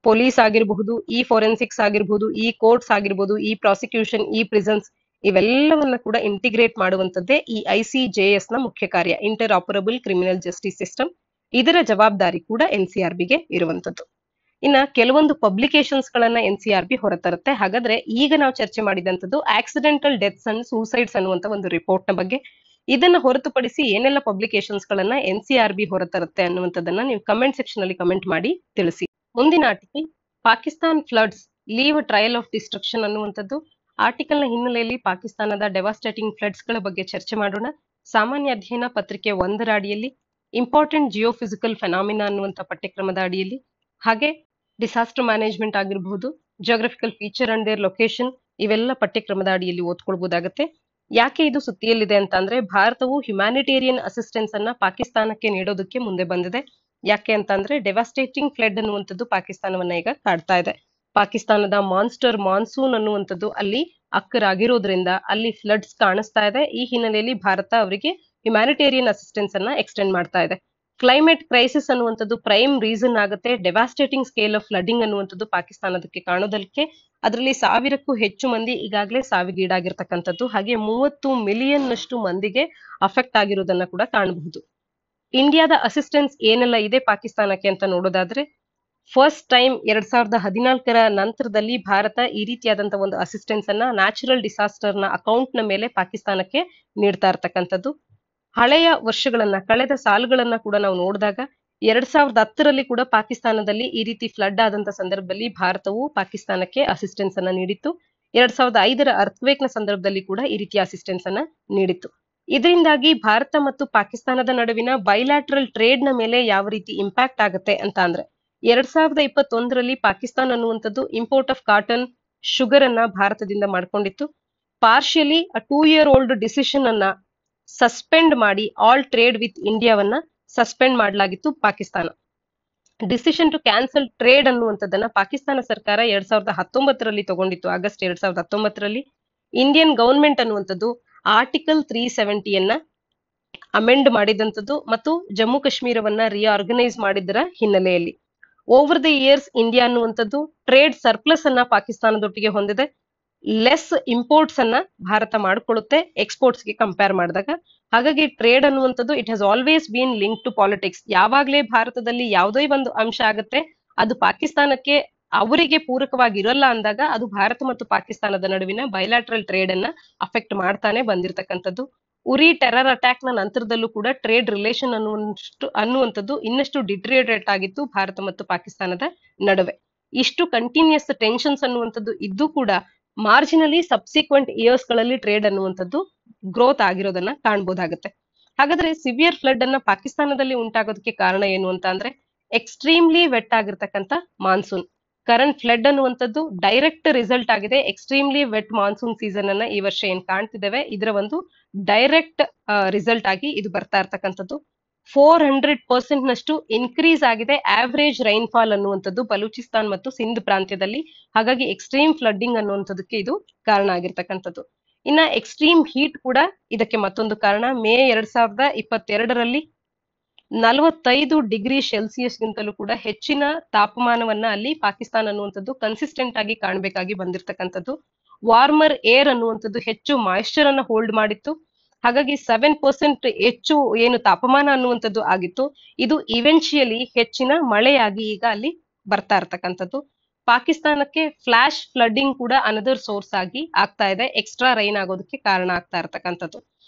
ಪೊಲೀಸ್ ಆಗಿರಬಹುದು, ಫೋರೆನ್ಸಿಕ್ಸ್ ಆಗಿರಬಹುದು, ಕೋರ್ಟ್ಸ್ ಆಗಿರಬಹುದು, ಪ್ರಾಸಿಕ್ಯೂಷನ್, ಪ್ರಿಸನ್ಸ್ ಇವೆಲ್ಲವನ್ನ ಕೂಡ ಇಂಟಿಗ್ರೇಟ್ ಮಾಡುವಂತದ್ದೇ ಈ ICJS ನ ಮುಖ್ಯ ಕಾರ್ಯ, ಇಂಟರ್ ಆಪರಬಲ್ ಕ್ರಿಮಿನಲ್ ಜಸ್ಟಿಸ್ ಸಿಸ್ಟಮ್. ಇದರ ಜವಾಬ್ದಾರಿ ಕೂಡ NCRBಗೆ ಇರುವಂತದ್ದು. ಇನ್ನ ಕೆಲವೊಂದು ಪಬ್ಲಿಕೇಶನ್ಸ್ ಗಳನ್ನ NCRB ಹೊರತರುತ್ತೆ. ಹಾಗಾದ್ರೆ ಈಗ ನಾವು ಚರ್ಚೆ ಮಾಡಿದಂತದ್ದು ಆಕ್ಸಿಡೆಂಟಲ್ ಡೆತ್ಸ್ ಅಂಡ್ ಸೂಸೈಡ್ಸ್ ಅನ್ನುವಂತ ಒಂದು ರಿಪೋರ್ಟ್ ನ ಬಗ್ಗೆ. ಇದನ್ನ ಹೊರತುಪಡಿಸಿ ಏನೆಲ್ಲ ಪಬ್ಲಿಕೇಶನ್ಸ್ ಗಳನ್ನ NCRB ಹೊರತರುತ್ತೆ ಅನ್ನುವಂಥದ್ದನ್ನ ನೀವು ಕಮೆಂಟ್ ಸೆಕ್ಷನ್ ಅಲ್ಲಿ ಕಮೆಂಟ್ ಮಾಡಿ ತಿಳಿಸಿ. ಮುಂದಿನ article Pakistan floods leave trial of destruction ಅನ್ನುವಂಥದ್ದು. ಆರ್ಟಿಕಲ್ ನ ಹಿನ್ನೆಲೆಯಲ್ಲಿ ಪಾಕಿಸ್ತಾನದ ಡೆವಾಸ್ಟೇಟಿಂಗ್ ಫ್ಲಡ್ಸ್ ಗಳ ಬಗ್ಗೆ ಚರ್ಚೆ ಮಾಡೋಣ. ಸಾಮಾನ್ಯ ಅಧ್ಯಯನ ಪತ್ರಿಕೆ 1ರ ಅಡಿಯಲ್ಲಿ, ಇಂಪಾರ್ಟೆಂಟ್ ಜಿಯೋಫಿಸಿಕಲ್ ಫೆನಾಮಿನಾ ಅನ್ನುವಂಥ ಪಠ್ಯಕ್ರಮದ ಅಡಿಯಲ್ಲಿ, ಹಾಗೆ ಡಿಸಾಸ್ಟರ್ ಮ್ಯಾನೇಜ್ಮೆಂಟ್ ಆಗಿರಬಹುದು, geographical feature and their location ಇವೆಲ್ಲ ಪಠ್ಯಕ್ರಮದ ಅಡಿಯಲ್ಲಿ ಓದ್ಕೊಳ್ಬಹುದಾಗತ್ತೆ. ಯಾಕೆ ಇದು ಸುದ್ದಿಯಲ್ಲಿದೆ ಅಂತ ಅಂದ್ರೆ ಭಾರತವು ಹ್ಯುಮ್ಯಾನಿಟೇರಿಯನ್ ಅಸಿಸ್ಟೆನ್ಸ್ ಅನ್ನ ಪಾಕಿಸ್ತಾನಕ್ಕೆ ನೀಡೋದಕ್ಕೆ ಮುಂದೆ ಬಂದಿದೆ. ಯಾಕೆ ಅಂತ ಅಂದ್ರೆ ಡೆವಾಸ್ಟೇಟಿಂಗ್ ಫ್ಲಡ್ ಅನ್ನುವಂಥದ್ದು ಪಾಕಿಸ್ತಾನವನ್ನ ಈಗ ಕಾಡ್ತಾ ಇದೆ. ಪಾಕಿಸ್ತಾನದ ಮಾನ್ಸ್ಟರ್ ಮಾನ್ಸೂನ್ ಅನ್ನುವಂಥದ್ದು ಅಲ್ಲಿ ಅಕ್ಕರಾಗಿರೋದ್ರಿಂದ ಅಲ್ಲಿ ಫ್ಲಡ್ಸ್ ಕಾಣಿಸ್ತಾ ಇದೆ. ಈ ಹಿನ್ನೆಲೆಯಲ್ಲಿ ಭಾರತ ಅವರಿಗೆ ಹ್ಯುಮ್ಯಾನಿಟೇರಿಯನ್ ಅಸಿಸ್ಟೆನ್ಸ್ ಅನ್ನ ಎಕ್ಸ್ಟೆಂಡ್ ಮಾಡ್ತಾ ಇದೆ. ಕ್ಲೈಮೇಟ್ ಕ್ರೈಸಿಸ್ ಅನ್ನುವಂಥದ್ದು ಪ್ರೈಮ್ ರೀಸನ್ ಆಗುತ್ತೆ. ಡೆವಾಸ್ಟೇಟಿಂಗ್ ಸ್ಕೇಲ್ ಆಫ್ ಫ್ಲಡಿಂಗ್ ಅನ್ನುವಂಥದ್ದು ಪಾಕಿಸ್ತಾನದಕ್ಕೆ ಕಾಣೋದಕ್ಕೆ. ಅದರಲ್ಲಿ 1000ಕ್ಕೂ ಹೆಚ್ಚು ಮಂದಿ ಈಗಾಗಲೇ ಸಾವಿಗೀಡಾಗಿರ್ತಕ್ಕಂಥದ್ದು, ಹಾಗೆ 30 ಮಿಲಿಯನ್ ನಷ್ಟು ಮಂದಿಗೆ ಅಫೆಕ್ಟ್ ಆಗಿರೋದನ್ನ ಕೂಡ ಕಾಣಬಹುದು. ಇಂಡಿಯಾದ ಅಸಿಸ್ಟೆನ್ಸ್ ಏನೆಲ್ಲ ಇದೆ ಪಾಕಿಸ್ತಾನಕ್ಕೆ ಅಂತ ನೋಡೋದಾದ್ರೆ, ಫಸ್ಟ್ ಟೈಮ್ 2014ರ ನಂತರದಲ್ಲಿ ಭಾರತ ಈ ರೀತಿಯಾದಂತಹ ಒಂದು ಅಸಿಸ್ಟೆನ್ಸ್ ಅನ್ನ ನ್ಯಾಚುರಲ್ ಡಿಸಾಸ್ಟರ್ ನ ಅಕೌಂಟ್ ನ ಮೇಲೆ ಪಾಕಿಸ್ತಾನಕ್ಕೆ ನೀಡ್ತಾ ಇರ್ತಕ್ಕಂಥದ್ದು. ಹಳೆಯ ವರ್ಷಗಳನ್ನ, ಕಳೆದ ಸಾಲುಗಳನ್ನ ಕೂಡ ನಾವು ನೋಡಿದಾಗ 2010ರಲ್ಲಿ ಕೂಡ ಪಾಕಿಸ್ತಾನದಲ್ಲಿ ಈ ರೀತಿ ಫ್ಲಡ್ ಆದಂತ ಸಂದರ್ಭದಲ್ಲಿ ಭಾರತವು ಪಾಕಿಸ್ತಾನಕ್ಕೆ ಅಸಿಸ್ಟೆನ್ಸ್ ಅನ್ನ ನೀಡಿತ್ತು. 2005ರ ಅರ್ಥ್ವೇಕ್ ನ ಸಂದರ್ಭದಲ್ಲಿ ಕೂಡ ಈ ರೀತಿಯ ಅಸಿಸ್ಟೆನ್ಸ್ ಅನ್ನ ನೀಡಿತ್ತು. ಇದರಿಂದಾಗಿ ಭಾರತ ಮತ್ತು ಪಾಕಿಸ್ತಾನದ ನಡುವಿನ ಬೈಲ್ಯಾಟ್ರಲ್ ಟ್ರೇಡ್ ನ ಮೇಲೆ ಯಾವ ರೀತಿ ಇಂಪ್ಯಾಕ್ಟ್ ಆಗುತ್ತೆ ಅಂತ ಅಂದ್ರೆ, 2021ರಲ್ಲಿ ಪಾಕಿಸ್ತಾನ ಅನ್ನುವಂಥದ್ದು ಇಂಪೋರ್ಟ್ ಆಫ್ ಕಾಟನ್, ಶುಗರ್ ಅನ್ನ ಭಾರತದಿಂದ ಮಾಡ್ಕೊಂಡಿತ್ತು. ಪಾರ್ಷಿಯಲಿ 2 year old ಡಿಸಿಷನ್ ಅನ್ನ ಸಸ್ಪೆಂಡ್ ಮಾಡಿ ಆಲ್ ಟ್ರೇಡ್ ವಿತ್ ಇಂಡಿಯಾವನ್ನ ಸಸ್ಪೆಂಡ್ ಮಾಡಲಾಗಿತ್ತು Pakistan. Decision to cancel trade ಅನ್ನುವಂಥದ್ದನ್ನ ಪಾಕಿಸ್ತಾನ ಸರ್ಕಾರ 2019ರಲ್ಲಿ ತಗೊಂಡಿತ್ತು. ಆಗಸ್ಟ್ 2019ರಲ್ಲಿ ಇಂಡಿಯನ್ ಗವರ್ಮೆಂಟ್ ಅನ್ನುವಂಥದ್ದು ಆರ್ಟಿಕಲ್ 370ಯನ್ನ ಅಮೆಂಡ್ ಮಾಡಿದಂಥದ್ದು ಮತ್ತು ಜಮ್ಮು ಕಾಶ್ಮೀರವನ್ನ ರಿಆರ್ಗನೈಸ್ ಮಾಡಿದರ ಹಿನ್ನೆಲೆಯಲ್ಲಿ ಓವರ್ ದ ಇಯರ್ಸ್ ಇಂಡಿಯಾ ಅನ್ನುವಂಥದ್ದು ಟ್ರೇಡ್ ಸರ್ಪ್ಲಸ್ ಅನ್ನ ಪಾಕಿಸ್ತಾನದೊಟ್ಟಿಗೆ ಹೊಂದಿದೆ. ಲೆಸ್ ಇಂಪೋರ್ಟ್ಸ್ ಅನ್ನ ಭಾರತ ಮಾಡ್ಕೊಳ್ಳುತ್ತೆ ಎಕ್ಸ್ಪೋರ್ಟ್ಸ್ ಗೆ ಕಂಪೇರ್ ಮಾಡಿದಾಗ. ಹಾಗಾಗಿ ಟ್ರೇಡ್ ಅನ್ನುವಂಥದ್ದು it has always bean link to politics. ಯಾವಾಗ್ಲೇ ಭಾರತದಲ್ಲಿ ಯಾವುದೇ ಒಂದು ಅಂಶ ಆಗುತ್ತೆ ಅದು ಪಾಕಿಸ್ತಾನಕ್ಕೆ ಅವರಿಗೆ ಪೂರಕವಾಗಿರಲ್ಲ ಅಂದಾಗ ಅದು ಭಾರತ ಮತ್ತು ಪಾಕಿಸ್ತಾನದ ನಡುವಿನ ಬೈಲ್ಯಾಟ್ರಲ್ ಟ್ರೇಡ್ ಅನ್ನ ಅಫೆಕ್ಟ್ ಮಾಡ್ತಾನೆ ಬಂದಿರತಕ್ಕಂಥದ್ದು. ಉರಿ ಟೆರರ್ ಅಟ್ಯಾಕ್ ನ ನಂತರದಲ್ಲೂ ಕೂಡ ಟ್ರೇಡ್ ರಿಲೇಷನ್ ಅನ್ನುವಂಥದ್ದು ಇನ್ನಷ್ಟು ಡಿಟ್ರಿಯರೇಟ್ ಆಗಿತ್ತು ಭಾರತ ಮತ್ತು ಪಾಕಿಸ್ತಾನದ ನಡುವೆ. ಇಷ್ಟು ಕಂಟಿನ್ಯೂಸ್ ಟೆನ್ಷನ್ಸ್ ಅನ್ನುವಂಥದ್ದು ಇದ್ದು ಕೂಡ ಮಾರ್ಜಿನಲಿ ಸಬ್ಸಿಕ್ವೆಂಟ್ ಇಯರ್ಸ್ ಗಳಲ್ಲಿ ಟ್ರೇಡ್ ಅನ್ನುವಂಥದ್ದು ಗ್ರೋತ್ ಆಗಿರೋದನ್ನ ಕಾಣಬಹುದಾಗುತ್ತೆ. ಹಾಗಾದ್ರೆ ಸಿವಿಯರ್ ಫ್ಲಡ್ ಅನ್ನ ಪಾಕಿಸ್ತಾನದಲ್ಲಿ ಉಂಟಾಗೋದಕ್ಕೆ ಕಾರಣ ಏನು ಅಂತ ಅಂದ್ರೆ, ಎಕ್ಸ್ಟ್ರೀಮ್ಲಿ ವೆಟ್ ಆಗಿರ್ತಕ್ಕಂಥ ಮಾನ್ಸೂನ್. ಕರೆಂಟ್ ಫ್ಲಡ್ ಅನ್ನುವಂಥದ್ದು ಡೈರೆಕ್ಟ್ ರಿಸಲ್ಟ್ ಆಗಿದೆ ಎಕ್ಸ್ಟ್ರೀಮ್ಲಿ ವೆಟ್ ಮಾನ್ಸೂನ್ ಸೀಸನ್ ಅನ್ನ ಈ ವರ್ಷ ಏನ್ ಕಾಣ್ತಿದ್ದೇವೆ ಇದರ ಒಂದು ಡೈರೆಕ್ಟ್ ರಿಸಲ್ಟ್ ಆಗಿ ಇದು ಬರ್ತಾ ಇರ್ತಕ್ಕಂಥದ್ದು. 400% ನಷ್ಟು ಇನ್ಕ್ರೀಸ್ ಆಗಿದೆ ಆವರೇಜ್ ರೈನ್ಫಾಲ್ ಅನ್ನುವಂಥದ್ದು ಬಲೂಚಿಸ್ತಾನ್ ಮತ್ತು ಸಿಂಧ್ ಪ್ರಾಂತ್ಯದಲ್ಲಿ. ಹಾಗಾಗಿ ಎಕ್ಸ್ಟ್ರೀಮ್ ಫ್ಲಡ್ಡಿಂಗ್ ಅನ್ನುವಂಥದ್ದಕ್ಕೆ ಇದು ಕಾರಣ ಆಗಿರ್ತಕ್ಕಂಥದ್ದು. ಇನ್ನ ಎಕ್ಸ್ಟ್ರೀಮ್ ಹೀಟ್ ಕೂಡ ಇದಕ್ಕೆ ಮತ್ತೊಂದು ಕಾರಣ. ಮೇ 2022ರಲ್ಲಿ 45 ಡಿಗ್ರಿ ಸೆಲ್ಸಿಯಸ್ ಗಿಂತಲೂ ಕೂಡ ಹೆಚ್ಚಿನ ತಾಪಮಾನವನ್ನ ಅಲ್ಲಿ ಪಾಕಿಸ್ತಾನ ಅನ್ನುವಂಥದ್ದು ಕನ್ಸಿಸ್ಟೆಂಟ್ ಆಗಿ ಕಾಣಬೇಕಾಗಿ ಬಂದಿರತಕ್ಕಂಥದ್ದು. ವಾರ್ಮರ್ ಏರ್ ಅನ್ನುವಂಥದ್ದು ಹೆಚ್ಚು ಮಾಯಿಶ್ಚರ್ ಅನ್ನ ಹೋಲ್ಡ್ ಮಾಡಿತ್ತು. ಹಾಗಾಗಿ 7% ಹೆಚ್ಚು ಏನು ತಾಪಮಾನ ಅನ್ನುವಂಥದ್ದು ಆಗಿತ್ತು ಇದು ಇವೆನ್ಶಿಯಲಿ ಹೆಚ್ಚಿನ ಮಳೆಯಾಗಿ ಈಗ ಅಲ್ಲಿ ಬರ್ತಾ ಇರ್ತಕ್ಕಂಥದ್ದು. ಪಾಕಿಸ್ತಾನಕ್ಕೆ ಫ್ಲಾಶ್ ಫ್ಲಡ್ಡಿಂಗ್ ಕೂಡ ಅನದರ್ ಸೋರ್ಸ್ ಆಗಿ ಆಗ್ತಾ ಇದೆ, ಎಕ್ಸ್ಟ್ರಾ ರೈನ್ ಆಗೋದಕ್ಕೆ ಕಾರಣ ಆಗ್ತಾ ಇರ್ತಕ್ಕಂಥದ್ದು.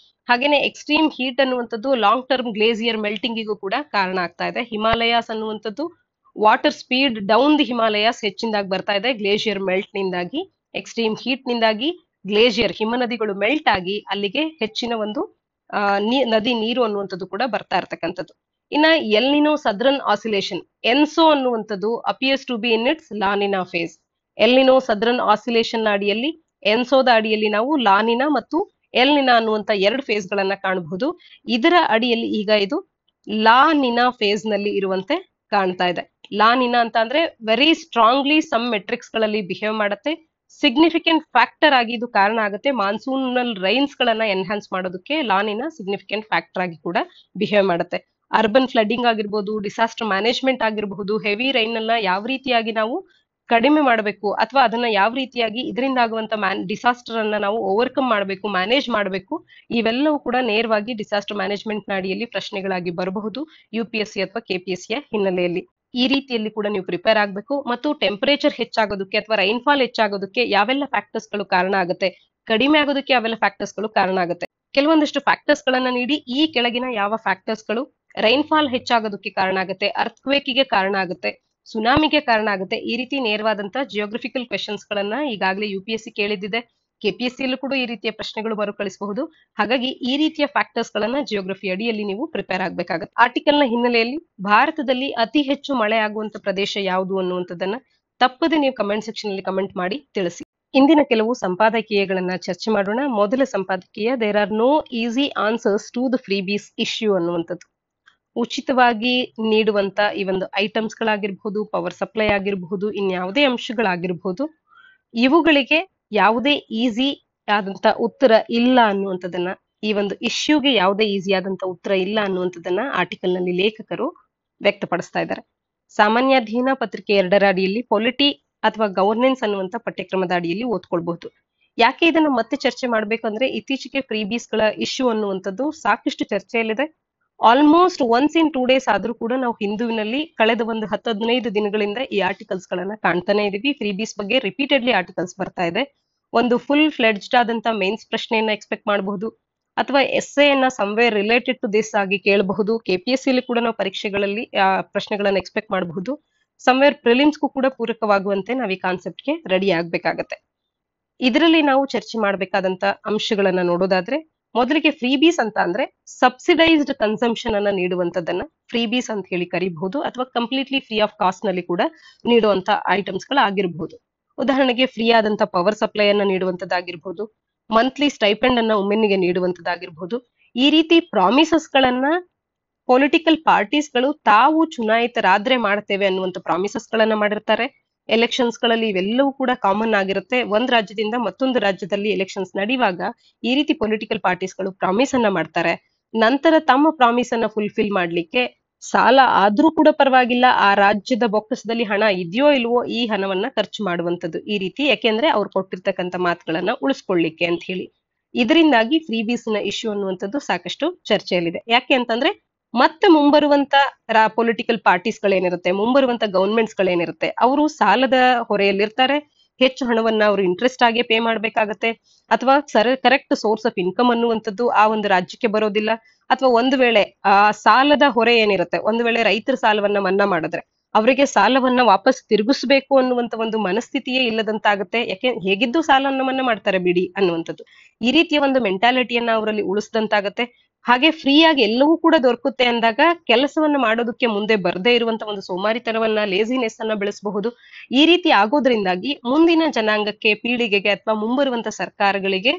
ಹಾಗೇನೆ ಎಕ್ಸ್ಟ್ರೀಮ್ ಹೀಟ್ ಅನ್ನುವಂಥದ್ದು ಲಾಂಗ್ ಟರ್ಮ್ ಗ್ಲೇಸಿಯರ್ ಮೆಲ್ಟಿಂಗಿಗೂ ಕೂಡ ಕಾರಣ ಆಗ್ತಾ ಇದೆ. ಹಿಮಾಲಯಾಸ್ ಅನ್ನುವಂಥದ್ದು water speed down the Himalayas ಹೆಚ್ಚಿನದಾಗಿ ಬರ್ತಾ ಇದೆ ಗ್ಲೇಷಿಯರ್ ಮೆಲ್ಟ್ ನಿಂದಾಗಿ. ಎಕ್ಸ್ಟ್ರೀಮ್ ಹೀಟ್ ನಿಂದಾಗಿ ಗ್ಲೇಷಿಯರ್ ಹಿಮನದಿಗಳು ಮೆಲ್ಟ್ ಆಗಿ ಅಲ್ಲಿಗೆ ಹೆಚ್ಚಿನ ಒಂದು ನದಿ ನೀರು ಅನ್ನುವಂಥದ್ದು ಕೂಡ ಬರ್ತಾ ಇರ್ತಕ್ಕಂಥದ್ದು. ಇನ್ನ ಎಲ್ನಿನೋ ಸದರ್ನ್ ಆಸಿಲೇಷನ್ ಎನ್ಸೋ ಅನ್ನುವಂಥದ್ದು appears to be in its La Nina phase. El Nino southern oscillation ಅಡಿಯಲ್ಲಿ ಎನ್ಸೋದ ಅಡಿಯಲ್ಲಿ ನಾವು ಲಾನಿನಾ ಮತ್ತು ಎಲ್ನಿನಾ ಅನ್ನುವಂತ 2 ಫೇಸ್ ಗಳನ್ನ ಕಾಣಬಹುದು. ಇದರ ಅಡಿಯಲ್ಲಿ ಈಗ ಇದು ಲಾನಿನಾ ಫೇಸ್ ನಲ್ಲಿ ಇರುವಂತೆ ಕಾಣ್ತಾ ಇದೆ. ಲಾ ನಿನಾ ಅಂತ ಅಂದ್ರೆ ವೆರಿ ಸ್ಟ್ರಾಂಗ್ಲಿ ಸಮ್ ಮೆಟ್ರಿಕ್ಸ್ ಗಳಲ್ಲಿ ಬಿಹೇವ್ ಮಾಡುತ್ತೆ. ಸಿಗ್ನಿಫಿಕೆಂಟ್ ಫ್ಯಾಕ್ಟರ್ ಆಗಿ ಇದು ಕಾರಣ ಆಗುತ್ತೆ. ಮಾನ್ಸೂನಲ್ ರೈನ್ಸ್ ಗಳನ್ನ ಎನ್ಹಾನ್ಸ್ ಮಾಡೋದಕ್ಕೆ ಲಾ ನಿನಾ ಸಿಗ್ನಿಫಿಕೆಂಟ್ ಫ್ಯಾಕ್ಟರ್ ಆಗಿ ಕೂಡ ಬಿಹೇವ್ ಮಾಡುತ್ತೆ. ಅರ್ಬನ್ ಫ್ಲಡ್ಡಿಂಗ್ ಆಗಿರ್ಬೋದು, ಡಿಸಾಸ್ಟರ್ ಮ್ಯಾನೇಜ್ಮೆಂಟ್ ಆಗಿರಬಹುದು, ಹೆವಿ ರೈನ್ ಅನ್ನ ಯಾವ ರೀತಿಯಾಗಿ ನಾವು ಕಡಿಮೆ ಮಾಡಬೇಕು ಅಥವಾ ಅದನ್ನ ಯಾವ ರೀತಿಯಾಗಿ ಇದರಿಂದ ಆಗುವಂತ ಡಿಸಾಸ್ಟರ್ ಅನ್ನ ನಾವು ಓವರ್ಕಮ್ ಮಾಡಬೇಕು, ಮ್ಯಾನೇಜ್ ಮಾಡಬೇಕು, ಇವೆಲ್ಲವೂ ಕೂಡ ನೇರವಾಗಿ ಡಿಸಾಸ್ಟರ್ ಮ್ಯಾನೇಜ್ಮೆಂಟ್ ನ ಅಡಿಯಲ್ಲಿ ಪ್ರಶ್ನೆಗಳಾಗಿ ಬರಬಹುದು UPSC ಅಥವಾ KPSC ಯ ಹಿನ್ನೆಲೆಯಲ್ಲಿ. ಈ ರೀತಿಯಲ್ಲಿ ಕೂಡ ನೀವು ಪ್ರಿಪೇರ್ ಆಗಬೇಕು. ಮತ್ತು ಟೆಂಪರೇಚರ್ ಹೆಚ್ಚಾಗೋದಕ್ಕೆ ಅಥವಾ ರೈನ್ಫಾಲ್ ಹೆಚ್ಚಾಗೋದಕ್ಕೆ ಯಾವೆಲ್ಲ ಫ್ಯಾಕ್ಟರ್ಸ್ ಗಳು ಕಾರಣ ಆಗುತ್ತೆ, ಕಡಿಮೆ ಆಗೋದಕ್ಕೆ ಯಾವೆಲ್ಲ ಫ್ಯಾಕ್ಟರ್ಸ್ ಗಳು ಕಾರಣ ಆಗುತ್ತೆ, ಕೆಲವೊಂದಿಷ್ಟು ಫ್ಯಾಕ್ಟರ್ಸ್ ಗಳನ್ನ ನೀಡಿ ಈ ಕೆಳಗಿನ ಯಾವ ಫ್ಯಾಕ್ಟರ್ಸ್ ಗಳು ರೈನ್ಫಾಲ್ ಹೆಚ್ಚಾಗೋದಕ್ಕೆ ಕಾರಣ ಆಗುತ್ತೆ, ಅರ್ಥಕ್ವೇಕಿಗೆ ಕಾರಣ ಆಗುತ್ತೆ, ಸುನಾಮಿಗೆ ಕಾರಣ ಆಗುತ್ತೆ, ಈ ರೀತಿ ನೇರವಾದಂತಹ ಜಿಯೋಗ್ರಫಿಕಲ್ ಕ್ವೆಶನ್ಸ್ ಗಳನ್ನ ಈಗಾಗಲೇ UPSC ಕೇಳಿದ್ದಿದೆ. KPSC ಯಲ್ಲೂ ಕೂಡ ಈ ರೀತಿಯ ಪ್ರಶ್ನೆಗಳು ಮರುಕಳಿಸಬಹುದು. ಹಾಗಾಗಿ ಈ ರೀತಿಯ ಫ್ಯಾಕ್ಟರ್ಸ್ ಗಳನ್ನ ಜಿಯೋಗ್ರಫಿ ಅಡಿಯಲ್ಲಿ ನೀವು ಪ್ರಿಪೇರ್ ಆಗಬೇಕಾಗುತ್ತೆ. ಆರ್ಟಿಕಲ್ ನ ಹಿನ್ನೆಲೆಯಲ್ಲಿ ಭಾರತದಲ್ಲಿ ಅತಿ ಹೆಚ್ಚು ಮಳೆ ಆಗುವಂತ ಪ್ರದೇಶ ಯಾವುದು ಅನ್ನುವಂಥದ್ದನ್ನ ತಪ್ಪದೆ ನೀವು ಕಮೆಂಟ್ ಸೆಕ್ಷನ್ ಅಲ್ಲಿ ಕಮೆಂಟ್ ಮಾಡಿ ತಿಳಿಸಿ. ಇಂದಿನ ಕೆಲವು ಸಂಪಾದಕೀಯಗಳನ್ನ ಚರ್ಚೆ ಮಾಡೋಣ. ಮೊದಲ ಸಂಪಾದಕೀಯ, there are no easy answers to the freebies issue ಅನ್ನುವಂಥದ್ದು. ಉಚಿತವಾಗಿ ನೀಡುವಂತ ಈ ಒಂದು ಐಟಮ್ಸ್ ಗಳಾಗಿರ್ಬಹುದು, ಪವರ್ ಸಪ್ಲೈ ಆಗಿರಬಹುದು, ಇನ್ಯಾವುದೇ ಅಂಶಗಳಾಗಿರ್ಬಹುದು, ಇವುಗಳಿಗೆ ಯಾವುದೇ ಈಸಿ ಆದಂತ ಉತ್ತರ ಇಲ್ಲ ಅನ್ನುವಂಥದ್ದನ್ನ, ಈ ಒಂದು ಇಶ್ಯೂಗೆ ಯಾವುದೇ ಈಸಿ ಆದಂತ ಉತ್ತರ ಇಲ್ಲ ಅನ್ನುವಂಥದ್ದನ್ನ ಆರ್ಟಿಕಲ್ ನಲ್ಲಿ ಲೇಖಕರು ವ್ಯಕ್ತಪಡಿಸ್ತಾ ಇದ್ದಾರೆ. ಸಾಮಾನ್ಯಾಧೀನ ಪತ್ರಿಕೆ 2ರ ಅಡಿಯಲ್ಲಿ ಪೊಲಿಟಿ ಅಥವಾ ಗವರ್ನೆನ್ಸ್ ಅನ್ನುವಂತ ಪಠ್ಯಕ್ರಮದ ಅಡಿಯಲ್ಲಿ ಓದ್ಕೊಳ್ಬಹುದು. ಯಾಕೆ ಇದನ್ನ ಮತ್ತೆ ಚರ್ಚೆ ಮಾಡ್ಬೇಕಂದ್ರೆ, ಇತ್ತೀಚೆಗೆ ಫ್ರೀ ಬೀಸ್ ಗಳ ಇಶ್ಯೂ ಅನ್ನುವಂಥದ್ದು ಸಾಕಷ್ಟು ಚರ್ಚೆಯಲ್ಲಿದೆ. ಆಲ್ಮೋಸ್ಟ್ ಒನ್ಸ್ ಇನ್ 2 days ಆದ್ರೂ ಕೂಡ ನಾವು ಹಿಂದೂವಿನಲ್ಲಿ ಕಳೆದ ಒಂದು 10-15 ದಿನಗಳಿಂದ ಈ ಆರ್ಟಿಕಲ್ಸ್ ಗಳನ್ನ ಕಾಣ್ತಾನೆ ಇದೀವಿ. ಫ್ರೀ ಬೀಸ್ ಬಗ್ಗೆ ರಿಪೀಟೆಡ್ಲಿ ಆರ್ಟಿಕಲ್ಸ್ ಬರ್ತಾ ಇದೆ. ಒಂದು ಫುಲ್ ಫ್ಲೆಡ್ಜ್ಡ್ ಆದಂತ ಮೇನ್ಸ್ ಪ್ರಶ್ನೆಯನ್ನ ಎಕ್ಸ್ಪೆಕ್ಟ್ ಮಾಡಬಹುದು, ಅಥವಾ ಎಸ್ಸೆ ಅನ್ನ ಸಮ್ವೇರ್ ರಿಲೇಟೆಡ್ ಟು ದಿಸ್ ಆಗಿ ಕೇಳಬಹುದು. KPSC ಅಲ್ಲಿ ಕೂಡ ನಾವು ಪರೀಕ್ಷೆಗಳಲ್ಲಿ ಪ್ರಶ್ನೆಗಳನ್ನ ಎಕ್ಸ್ಪೆಕ್ಟ್ ಮಾಡಬಹುದು. ಸಮ್ವೇರ್ ಪ್ರಿಲಿಮ್ಸ್ಗೂ ಕೂಡ ಪೂರಕವಾಗುವಂತೆ ನಾವು ಈ ಕಾನ್ಸೆಪ್ಟ್ಗೆ ರೆಡಿ ಆಗ್ಬೇಕಾಗತ್ತೆ. ಇದರಲ್ಲಿ ನಾವು ಚರ್ಚೆ ಮಾಡಬೇಕಾದಂತ ಅಂಶಗಳನ್ನ ನೋಡೋದಾದ್ರೆ, ಮೊದಲಿಗೆ ಫ್ರೀ ಬೀಸ್ ಅಂತ ಅಂದ್ರೆ ಸಬ್ಸಿಡೈಸ್ಡ್ ಕನ್ಸಂಪ್ಷನ್ ಅನ್ನ ನೀಡುವಂತದನ್ನ ಫ್ರೀ ಬೀಸ್ ಅಂತ ಹೇಳಿ ಕರಿಬಹುದು, ಅಥವಾ ಕಂಪ್ಲೀಟ್ಲಿ ಫ್ರೀ ಆಫ್ ಕಾಸ್ಟ್ ನಲ್ಲಿ ಕೂಡ ನೀಡುವಂತ ಐಟಮ್ಸ್ ಗಳಾಗಿರಬಹುದು. ಉದಾಹರಣೆಗೆ ಫ್ರೀ ಆದಂತ ಪವರ್ ಸಪ್ಲೈ ಅನ್ನ ನೀಡುವಂತದ್ದಾಗಿರ್ಬಹುದು, ಮಂತ್ಲಿ ಸ್ಟೈಪೆಂಡ್ ಅನ್ನ ಒಮ್ಮೆನ್ನಿಗೆ ನೀಡುವಂತದ್ದಾಗಿರ್ಬಹುದು. ಈ ರೀತಿ ಪ್ರಾಮಿಸಸ್ ಗಳನ್ನ ಪೊಲಿಟಿಕಲ್ ಪಾರ್ಟೀಸ್ ಗಳು ತಾವು ಚುನಾಯಿತರಾದ್ರೆ ಮಾಡ್ತೇವೆ ಅನ್ನುವಂತ ಪ್ರಾಮಿಸಸ್ ಗಳನ್ನ ಮಾಡಿರ್ತಾರೆ. ಎಲೆಕ್ಷನ್ಸ್ ಗಳಲ್ಲಿ ಇವೆಲ್ಲವೂ ಕೂಡ ಕಾಮನ್ ಆಗಿರುತ್ತೆ. ಒಂದ್ ರಾಜ್ಯದಿಂದ ಮತ್ತೊಂದು ರಾಜ್ಯದಲ್ಲಿ ಎಲೆಕ್ಷನ್ಸ್ ನಡೆಯುವಾಗ ಈ ರೀತಿ ಪೊಲಿಟಿಕಲ್ ಪಾರ್ಟೀಸ್ ಗಳು ಪ್ರಾಮಿಸ್ ಅನ್ನ ಮಾಡ್ತಾರೆ. ನಂತರ ತಮ್ಮ ಪ್ರಾಮಿಸ್ ಅನ್ನ ಫುಲ್ಫಿಲ್ ಮಾಡ್ಲಿಕ್ಕೆ ಸಾಲ ಆದ್ರೂ ಕೂಡ ಪರವಾಗಿಲ್ಲ, ಆ ರಾಜ್ಯದ ಬೊಕ್ಕಸದಲ್ಲಿ ಹಣ ಇದೆಯೋ ಇಲ್ವೋ ಈ ಹಣವನ್ನ ಖರ್ಚು ಮಾಡುವಂತದ್ದು. ಈ ರೀತಿ ಯಾಕೆಂದ್ರೆ ಅವ್ರು ಕೊಟ್ಟಿರ್ತಕ್ಕಂಥ ಮಾತುಗಳನ್ನ ಉಳಿಸ್ಕೊಳ್ಳಿಕ್ಕೆ ಅಂತ ಹೇಳಿ. ಇದರಿಂದಾಗಿ ಫ್ರೀ ಬೀಸ್ ನ ಇಶ್ಯೂ ಅನ್ನುವಂಥದ್ದು ಸಾಕಷ್ಟು ಚರ್ಚೆಯಲ್ಲಿದೆ. ಯಾಕೆ ಅಂತಂದ್ರೆ, ಮತ್ತೆ ಮುಂಬರುವಂತ ಪೊಲಿಟಿಕಲ್ ಪಾರ್ಟೀಸ್ ಗಳೇನಿರುತ್ತೆ, ಮುಂಬರುವಂತ ಗವರ್ಮೆಂಟ್ಸ್ ಗಳೇನಿರುತ್ತೆ, ಅವರು ಸಾಲದ ಹೊರೆಯಲ್ಲಿರ್ತಾರೆ. ಹೆಚ್ಚು ಹಣವನ್ನ ಅವರು ಇಂಟ್ರೆಸ್ಟ್ ಆಗಿ ಪೇ ಮಾಡ್ಬೇಕಾಗತ್ತೆ, ಅಥವಾ ಕರೆಕ್ಟ್ ಸೋರ್ಸ್ ಆಫ್ ಇನ್ಕಮ್ ಅನ್ನುವಂಥದ್ದು ಆ ಒಂದು ರಾಜ್ಯಕ್ಕೆ ಬರೋದಿಲ್ಲ. ಅಥವಾ ಒಂದು ವೇಳೆ ಆ ಸಾಲದ ಹೊರೆ ಏನಿರುತ್ತೆ, ಒಂದು ವೇಳೆ ರೈತರ ಸಾಲವನ್ನ ಮನ್ನಾ ಮಾಡಿದ್ರೆ ಅವರಿಗೆ ಸಾಲವನ್ನ ವಾಪಸ್ ತಿರುಗಿಸ್ಬೇಕು ಅನ್ನುವಂತ ಒಂದು ಮನಸ್ಥಿತಿಯೇ ಇಲ್ಲದಂತಾಗುತ್ತೆ. ಯಾಕೆ, ಹೇಗಿದ್ದು ಸಾಲವನ್ನ ಮನ್ನಾ ಮಾಡ್ತಾರೆ ಬಿಡಿ ಅನ್ನುವಂಥದ್ದು. ಈ ರೀತಿಯ ಒಂದು ಮೆಂಟಾಲಿಟಿಯನ್ನ ಅವರಲ್ಲಿ ಉಳಿಸಿದಂತಾಗತ್ತೆ. ಹಾಗೆ ಫ್ರೀ ಆಗಿ ಎಲ್ಲವೂ ಕೂಡ ದೊರಕುತ್ತೆ ಅಂದಾಗ ಕೆಲಸವನ್ನ ಮಾಡೋದಕ್ಕೆ ಮುಂದೆ ಬರದೇ ಇರುವಂತ ಒಂದು ಸೋಮಾರಿತನವನ್ನ, ಲೇಸಿನೆಸ್ ಅನ್ನ ಬೆಳೆಸಬಹುದು. ಈ ರೀತಿ ಆಗೋದ್ರಿಂದಾಗಿ ಮುಂದಿನ ಜನಾಂಗಕ್ಕೆ, ಪೀಳಿಗೆಗೆ ಅಥವಾ ಮುಂಬರುವಂತ ಸರ್ಕಾರಗಳಿಗೆ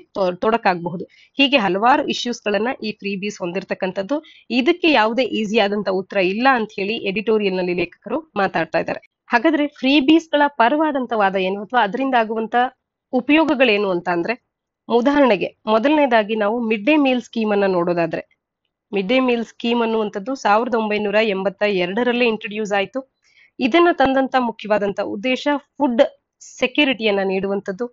ತೊಡಕಾಗಬಹುದು. ಹೀಗೆ ಹಲವಾರು ಇಶ್ಯೂಸ್ ಗಳನ್ನ ಈ ಫ್ರೀ ಬೀಸ್ ಹೊಂದಿರತಕ್ಕಂಥದ್ದು. ಇದಕ್ಕೆ ಯಾವುದೇ ಈಸಿ ಆದಂತ ಉತ್ತರ ಇಲ್ಲ ಅಂತ ಹೇಳಿ ಎಡಿಟೋರಿಯಲ್ ನಲ್ಲಿ ಲೇಖಕರು ಮಾತಾಡ್ತಾ ಇದ್ದಾರೆ. ಹಾಗಾದ್ರೆ ಫ್ರೀ ಬೀಸ್ ಗಳ ಪರವಾದಂತ ವಾದ ಏನು, ಅಥವಾ ಅದರಿಂದ ಆಗುವಂತ ಉಪಯೋಗಗಳೇನು ಅಂತ ಅಂದ್ರೆ, ಉದಾಹರಣೆಗೆ ಮೊದಲನೇದಾಗಿ ನಾವು ಮಿಡ್ ಡೇ ಮೀಲ್ ಸ್ಕೀಮ್ ಅನ್ನ ನೋಡೋದಾದ್ರೆ, ಮಿಡ್ ಡೇ ಮೀಲ್ ಸ್ಕೀಮ್ ಅನ್ನುವಂಥದ್ದು 1982ರಲ್ಲೇ ಇಂಟ್ರೊಡ್ಯೂಸ್ ಆಯ್ತು. ಇದನ್ನ ತಂದಂತ ಮುಖ್ಯವಾದಂತ ಉದ್ದೇಶ ಫುಡ್ ಸೆಕ್ಯೂರಿಟಿಯನ್ನ ನೀಡುವಂಥದ್ದು,